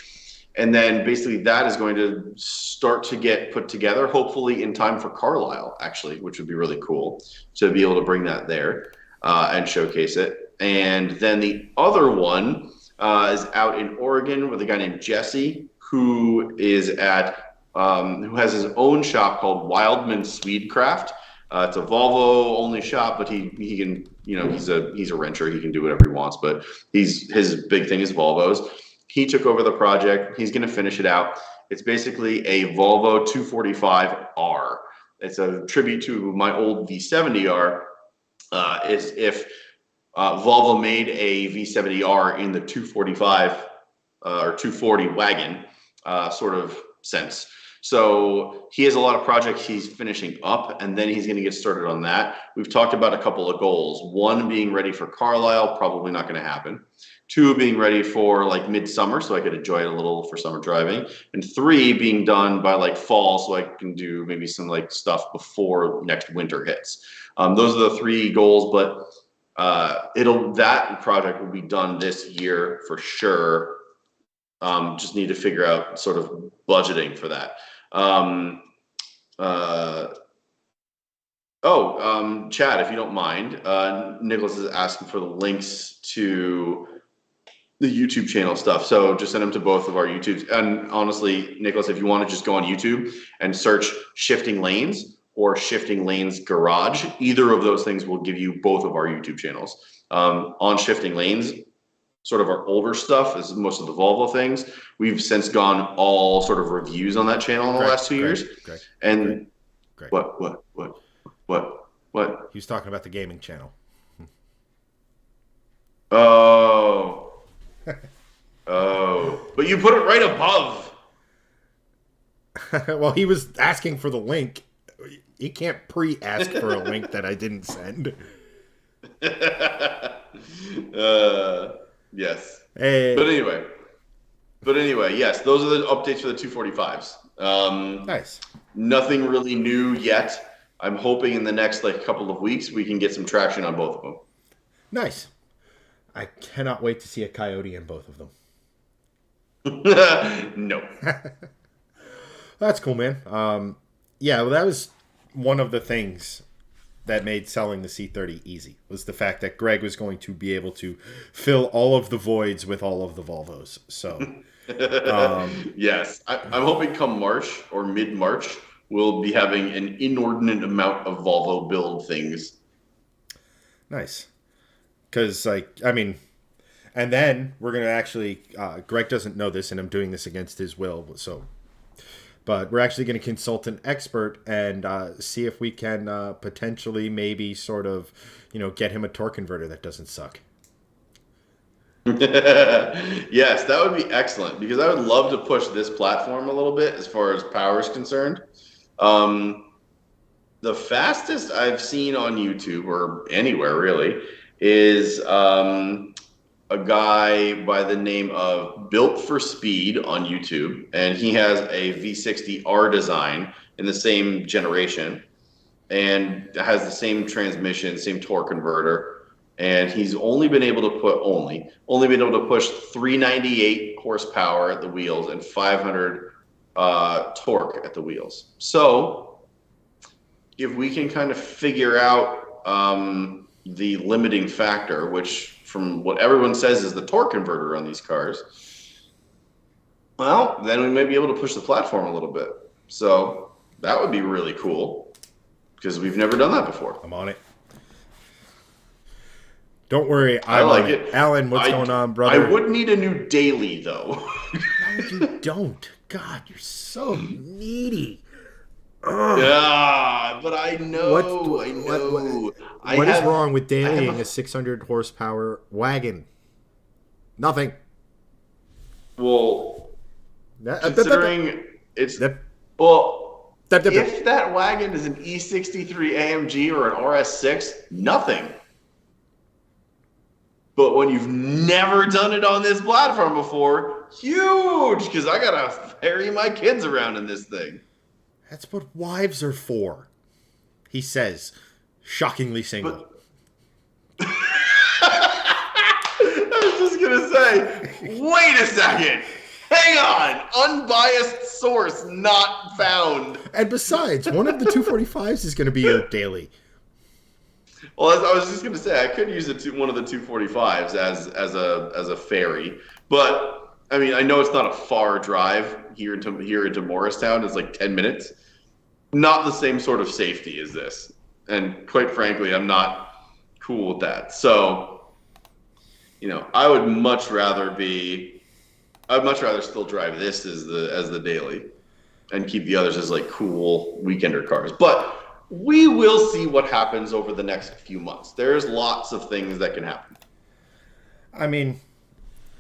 And then basically that is going to start to get put together, hopefully in time for Carlisle, actually, which would be really cool to be able to bring that there and showcase it. And then the other one is out in Oregon with a guy named Jesse, who is who has his own shop called Wildman Swedecraft. It's a Volvo only shop, but he can, he's a wrencher. He can do whatever he wants, but his big thing is Volvos. He took over the project. He's going to finish it out. It's basically a Volvo 245R. It's a tribute to my old V70R. Is if Volvo made a V70R in the 245 or 240 wagon sort of sense. So he has a lot of projects he's finishing up, and then he's going to get started on that. We've talked about a couple of goals. 1 being ready for Carlisle, probably not going to happen. 2 being ready for like midsummer, so I could enjoy it a little for summer driving. And 3 being done by like fall, so I can do maybe some like stuff before next winter hits. Those are the 3 goals, but that project will be done this year for sure. Just need to figure out sort of budgeting for that. Chad, if you don't mind, Nicholas is asking for the links to the YouTube channel stuff. So just send them to both of our YouTubes. And honestly, Nicholas, if you want to just go on YouTube and search Shifting Lanes or Shifting Lanes Garage, either of those things will give you both of our YouTube channels. On Shifting Lanes, sort of our older stuff is most of the Volvo things. We've since gone all sort of reviews on that channel in the last 2 years. And Greg. What? He was talking about the gaming channel. you put it right above. Well, he was asking for the link. You can't pre-ask for a link that I didn't send. Yes. Hey. But anyway, yes, those are the updates for the 245s. Nice. Nothing really new yet. I'm hoping in the next couple of weeks we can get some traction on both of them. Nice. I cannot wait to see a coyote in both of them. No. That's cool, man. Yeah, well, that was one of the things that made selling the C30 easy, was the fact that Greg was going to be able to fill all of the voids with all of the Volvos. So, yes, I'm hoping come March or mid-March, we'll be having an inordinate amount of Volvo build things. Nice. Because, and then we're going to actually, Greg doesn't know this, and I'm doing this against his will, but we're actually going to consult an expert and see if we can potentially maybe sort of, get him a torque converter that doesn't suck. Yes, that would be excellent, because I would love to push this platform a little bit as far as power is concerned. The fastest I've seen on YouTube, or anywhere really, is a guy by the name of Built for Speed on YouTube, and he has a V60R design in the same generation, and has the same transmission, same torque converter, and he's only been able to push 398 horsepower at the wheels and 500 torque at the wheels. So if we can kind of figure out the limiting factor, which from what everyone says is the torque converter on these cars, well, then we may be able to push the platform a little bit. So that would be really cool, because we've never done that before. I'm on it. Don't worry, I like it. Alan, what's going on, brother? I would need a new daily, though. No, you don't. God, you're so needy. Yeah, but I know. What is wrong with dailying a 600 horsepower wagon? Nothing. Well, considering if that wagon is an E63 AMG or an RS6, nothing. But when you've never done it on this platform before, huge, because I gotta ferry my kids around in this thing. That's what wives are for, he says, shockingly single. I was just gonna say, wait a second. Hang on, unbiased source not found. And besides, one of the 245s is going to be a daily. Well, I was just gonna say, I could use one of the 245s as a ferry, but I mean, I know it's not a far drive here into Morristown. It's like 10 minutes. Not the same sort of safety as this, and quite frankly, I'm not cool with that. So, I would much rather still drive this as the daily, and keep the others as cool weekender cars. But we will see what happens over the next few months. There's lots of things that can happen. I mean,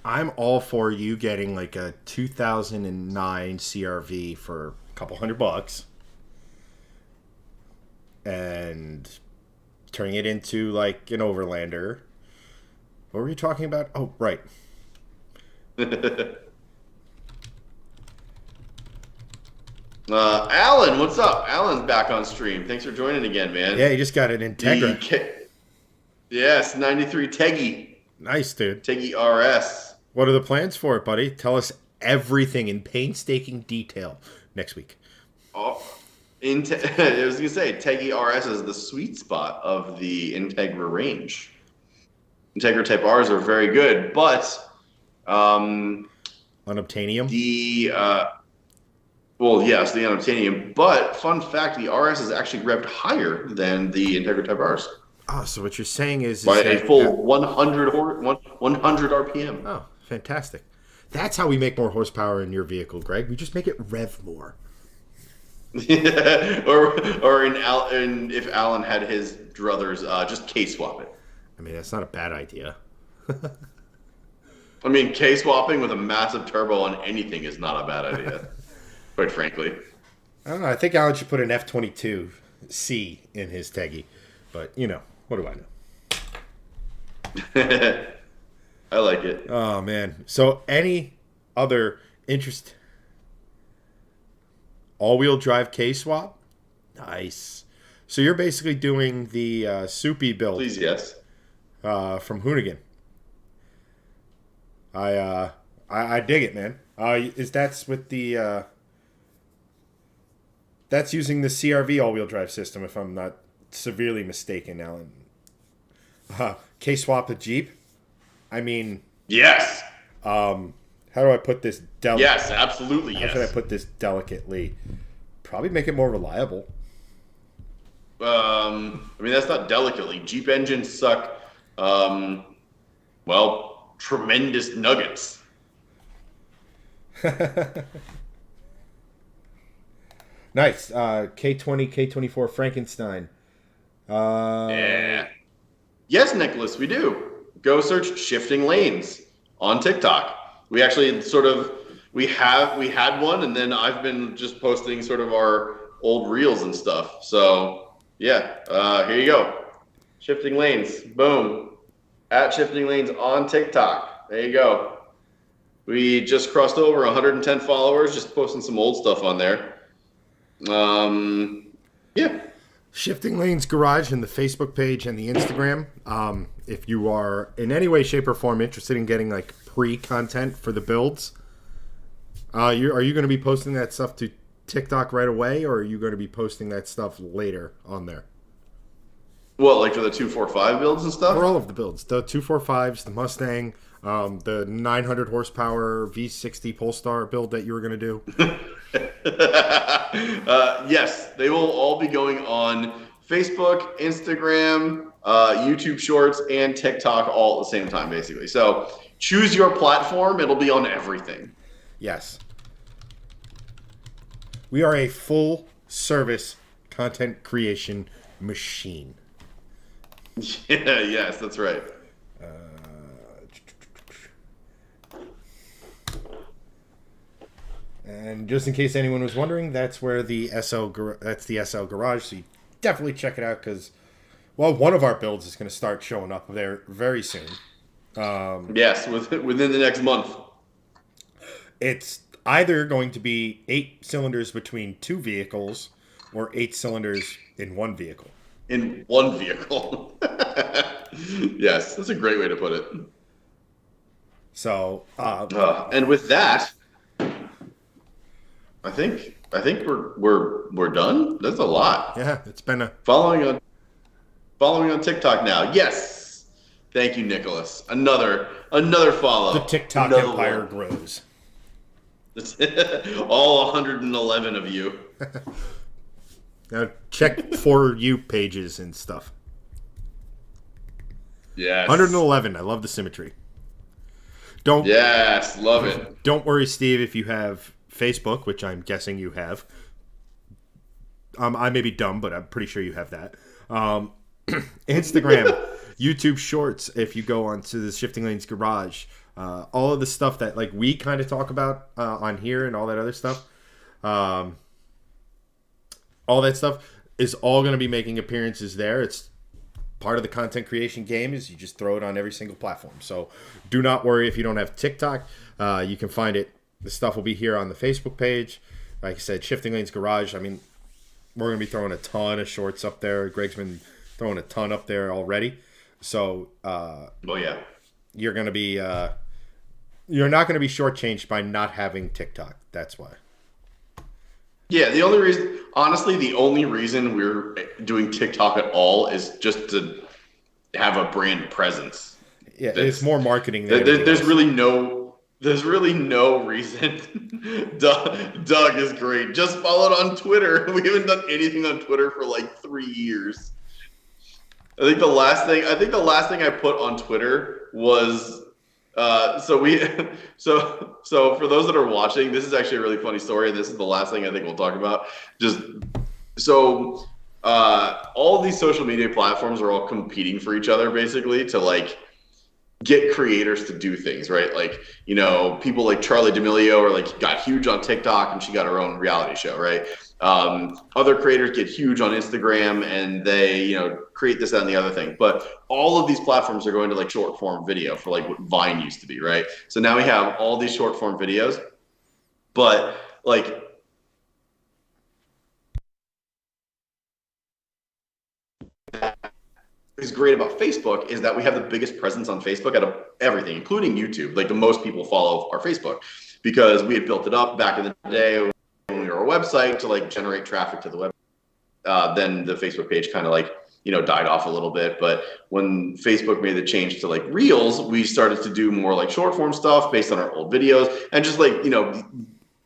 I'm all for you getting a 2009 CRV for a couple $100 and turning it into an Overlander. What were you talking about? Oh, right. Alan, what's up? Alan's back on stream. Thanks for joining again, man. Yeah, he just got an Integra. Yes, 93 Teggy. Nice, dude. Teggy RS. What are the plans for it, buddy? Tell us everything in painstaking detail next week. Oh, I was going to say, Teggy RS is the sweet spot of the Integra range. Integra Type Rs are very good, but unobtainium? The unobtainium, but fun fact, the RS is actually revved higher than the Integra Type Rs. Oh, so what you're saying is by a full 100 RPM. Oh, fantastic. That's how we make more horsepower in your vehicle, Greg. We just make it rev more. or if Alan had his druthers, just K-swap it. I mean, that's not a bad idea. I mean, K-swapping with a massive turbo on anything is not a bad idea, quite frankly. I don't know. I think Alan should put an F-22C in his Teggy. But, what do I know? I like it. Oh, man. So, any other interest? All-wheel drive K-swap? Nice. So, you're basically doing the Soupy build. Please, yes. From Hoonigan. I dig it, man. That's with the that's using the CRV all-wheel drive system, if I'm not severely mistaken, Alan. K-swap a Jeep. I mean, yes. How do I put this? Yes, absolutely. How yes. should I put this delicately? Probably make it more reliable. I mean, that's not delicately. Jeep engines suck. Tremendous nuggets. Nice. K20, K24 Frankenstein. Yeah. Yes, Nicholas, we do. Go search Shifting Lanes on TikTok. We actually we had one, and then I've been just posting sort of our old reels and stuff. So yeah, here you go. Shifting Lanes. Boom. At Shifting Lanes on TikTok. There you go. We just crossed over 110 followers, just posting some old stuff on there. Yeah. Shifting Lanes Garage in the Facebook page and the Instagram. If you are in any way, shape, or form interested in getting like pre-content for the builds, are you going to be posting that stuff to TikTok right away, or are you going to be posting that stuff later on there? What, like for the 245 builds and stuff? For all of the builds. The 245s, the Mustang, the 900 horsepower V60 Polestar build that you were going to do. Yes, they will all be going on Facebook, Instagram, YouTube Shorts, and TikTok all at the same time, basically. So choose your platform. It'll be on everything. Yes. We are a full service content creation machine. Yeah, yes, that's right. And just in case anyone was wondering, that's where that's the SL Garage. So you definitely check it out because, one of our builds is going to start showing up there very soon. Yes, within the next month. It's either going to be 8 cylinders between 2 vehicles or 8 cylinders in one vehicle. In one vehicle. Yes, that's a great way to put it. So, and with that, I think we're done. That's a lot. Yeah, it's been a following on TikTok now. Yes, thank you, Nicholas. Another follow. The TikTok empire grows. All 111 of you. Now check For You pages and stuff. Yes. 111. I love the symmetry. Yes, love it. Don't worry, Steve, if you have Facebook, which I'm guessing you have. I may be dumb, but I'm pretty sure you have that. Instagram, YouTube Shorts, if you go onto the Shifting Lanes Garage. All of the stuff that like we kind of talk about on here and all that other stuff. All that stuff is all going to be making appearances there. It's part of the content creation game is you just throw it on every single platform. So do not worry if you don't have TikTok. You can find it. The stuff will be here on the Facebook page. Like I said, Shifting Lanes Garage. I mean, we're going to be throwing a ton of shorts up there. Greg's been throwing a ton up there already. So, yeah, you're going to be, you're not going to be shortchanged by not having TikTok. That's why. Yeah, the only reason we're doing TikTok at all is just to have a brand presence. Yeah, it's more marketing. There's really no reason. Doug is great. Just followed on Twitter. We haven't done anything on Twitter for like 3 years. I think the last thing I put on Twitter was so for those that are watching, this is actually a really funny story. This is the last thing I think we'll talk about. Just so all of these social media platforms are all competing for each other basically to like get creators to do things, right? Like, you know, people like Charlie D'Amelio are like got huge on TikTok and she got her own reality show, right? Other creators get huge on Instagram and they, you know, create this, that, and the other thing. But all of these platforms are going to like short form video for like what Vine used to be, right? So now we have all these short form videos, but like, is great about Facebook is that we have the biggest presence on Facebook out of everything, including YouTube. Like the most people follow our Facebook because we had built it up back in the day when we were a website to like generate traffic to the web. Then the Facebook page kind of like, you know, died off a little bit. But when Facebook made the change to like Reels, we started to do more like short form stuff based on our old videos and just like, you know,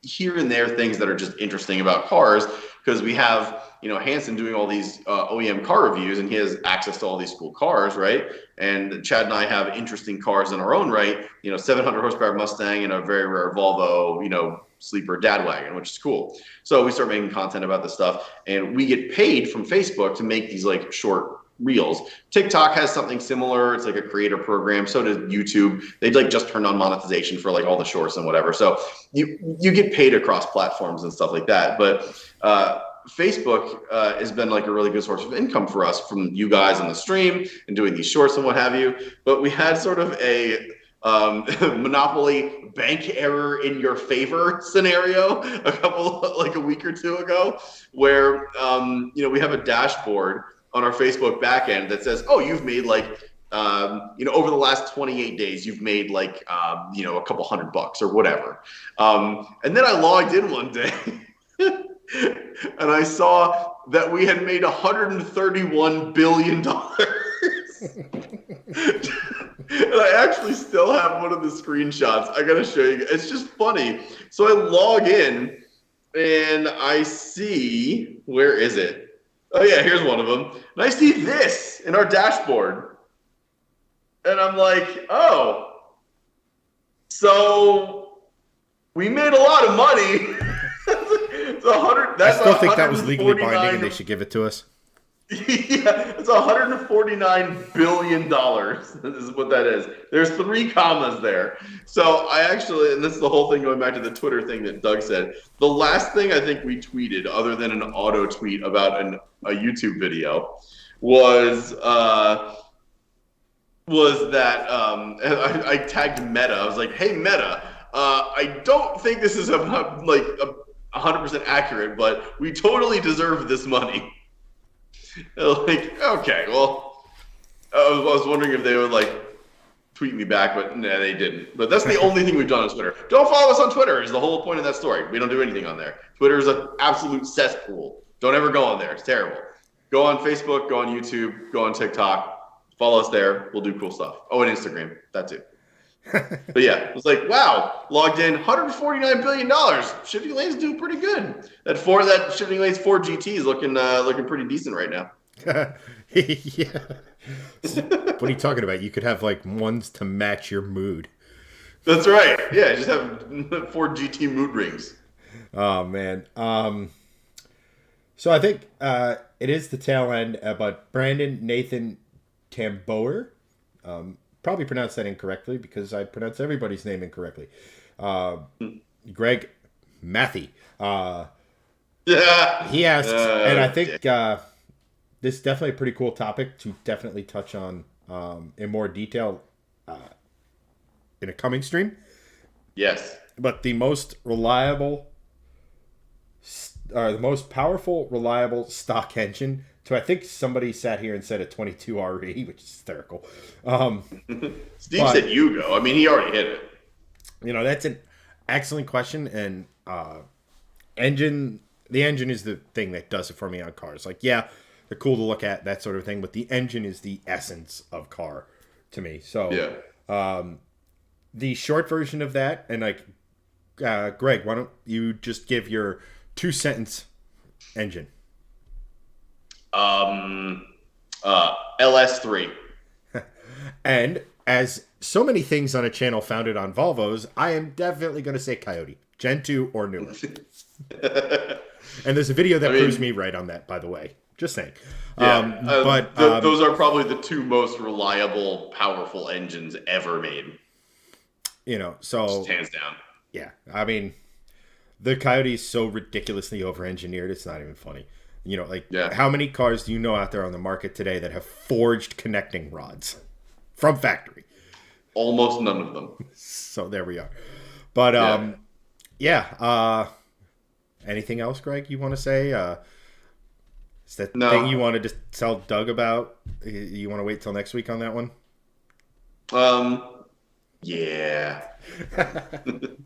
here and there things that are just interesting about cars because we have, you know, Hanson doing all these OEM car reviews and he has access to all these cool cars, right? And Chad and I have interesting cars in our own right, you know, 700 horsepower Mustang and a very rare Volvo, you know, sleeper dad wagon, which is cool. So we start making content about this stuff and we get paid from Facebook to make these like short reels. TikTok has something similar. It's like a creator program. So does YouTube. They've like just turned on monetization for like all the shorts and whatever. So you get paid across platforms and stuff like that. But Facebook has been like a really good source of income for us from you guys on the stream and doing these shorts and what have you. But we had sort of a monopoly bank error in your favor scenario like a week or two ago where, you know, we have a dashboard on our Facebook backend that says, oh, you've made like, you know, over the last 28 days, you've made like, you know, a couple $100 or whatever. And then I logged in one day and I saw that we had made $131 billion. And I actually still have one of the screenshots. I got to show you. It's just funny. So I log in and I see, where is it? Oh yeah, here's one of them. And I see this in our dashboard. And I'm like, oh, so we made a lot of money. It's 100. That's I still think that was legally binding and they should give it to us. Yeah, it's $149 billion. This is what that is. There's 3 commas there. So I actually, and this is the whole thing going back to the Twitter thing that Doug said. The last thing I think we tweeted, other than an auto tweet about a YouTube video, was that I tagged Meta. I was like, hey Meta, I don't think this is like 100% accurate, but we totally deserve this money. Like, okay, well, I was wondering if they would like tweet me back, but nah, they didn't. But that's the only thing we've done on Twitter. Don't follow us on Twitter is the whole point of that story. We don't do anything on there. Twitter is an absolute cesspool. Don't ever go on there. It's terrible. Go on Facebook, go on YouTube, go on TikTok. Follow us there. We'll do cool stuff. Oh, and Instagram. That too. But yeah, it was like, wow, logged in $149 billion. Shifting Lanes doing pretty good. That Shifting Lanes 4 GT is looking pretty decent right now. Yeah. What are you talking about? You could have like ones to match your mood. That's right. Yeah, just have 4 GT mood rings. Oh man. So I think it is the tail end, but Brandon Nathan Tamboer. Probably pronounced that incorrectly because I pronounce everybody's name incorrectly. Greg Matthey. He asked, and I think this is definitely a pretty cool topic to definitely touch on in more detail in a coming stream. Yes. But the most reliable, the most powerful, reliable stock engine. So I think somebody sat here and said a 22 RE, which is hysterical. Steve said Yugo. I mean, he already hit it. You know, that's an excellent question. And the engine is the thing that does it for me on cars. Like, yeah, they're cool to look at, that sort of thing. But the engine is the essence of car to me. So yeah. The short version of that, and like, Greg, why don't you just give your 2-sentence engine? LS3. And as so many things on a channel founded on Volvos, I am definitely going to say Coyote. Gen 2 or newer. And there's a video that proves me right on that, by the way. Just saying. Yeah, But those are probably the two most reliable, powerful engines ever made. So just hands down. Yeah, I mean, the Coyote is so ridiculously over-engineered. It's not even funny. How many cars do you know out there on the market today that have forged connecting rods from factory? Almost none of them. So there we are. But anything else, Greg, you want to say? Is that thing you wanted to tell Doug about? You want to wait till next week on that one? Yeah.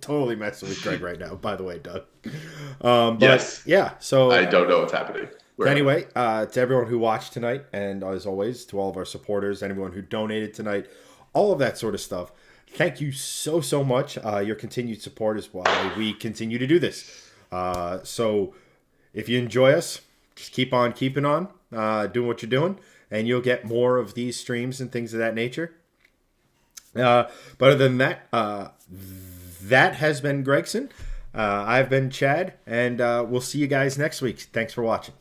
Totally messing with Greg right now, by the way, Doug. Yes. Yeah, so I don't know what's happening. Anyway, to everyone who watched tonight, and as always, to all of our supporters, anyone who donated tonight, all of that sort of stuff, thank you so much. Your continued support is why we continue to do this. So if you enjoy us, just keep on keeping on, doing what you're doing, and you'll get more of these streams and things of that nature. But other than that, that has been Gregson. I've been Chad, and we'll see you guys next week. Thanks for watching.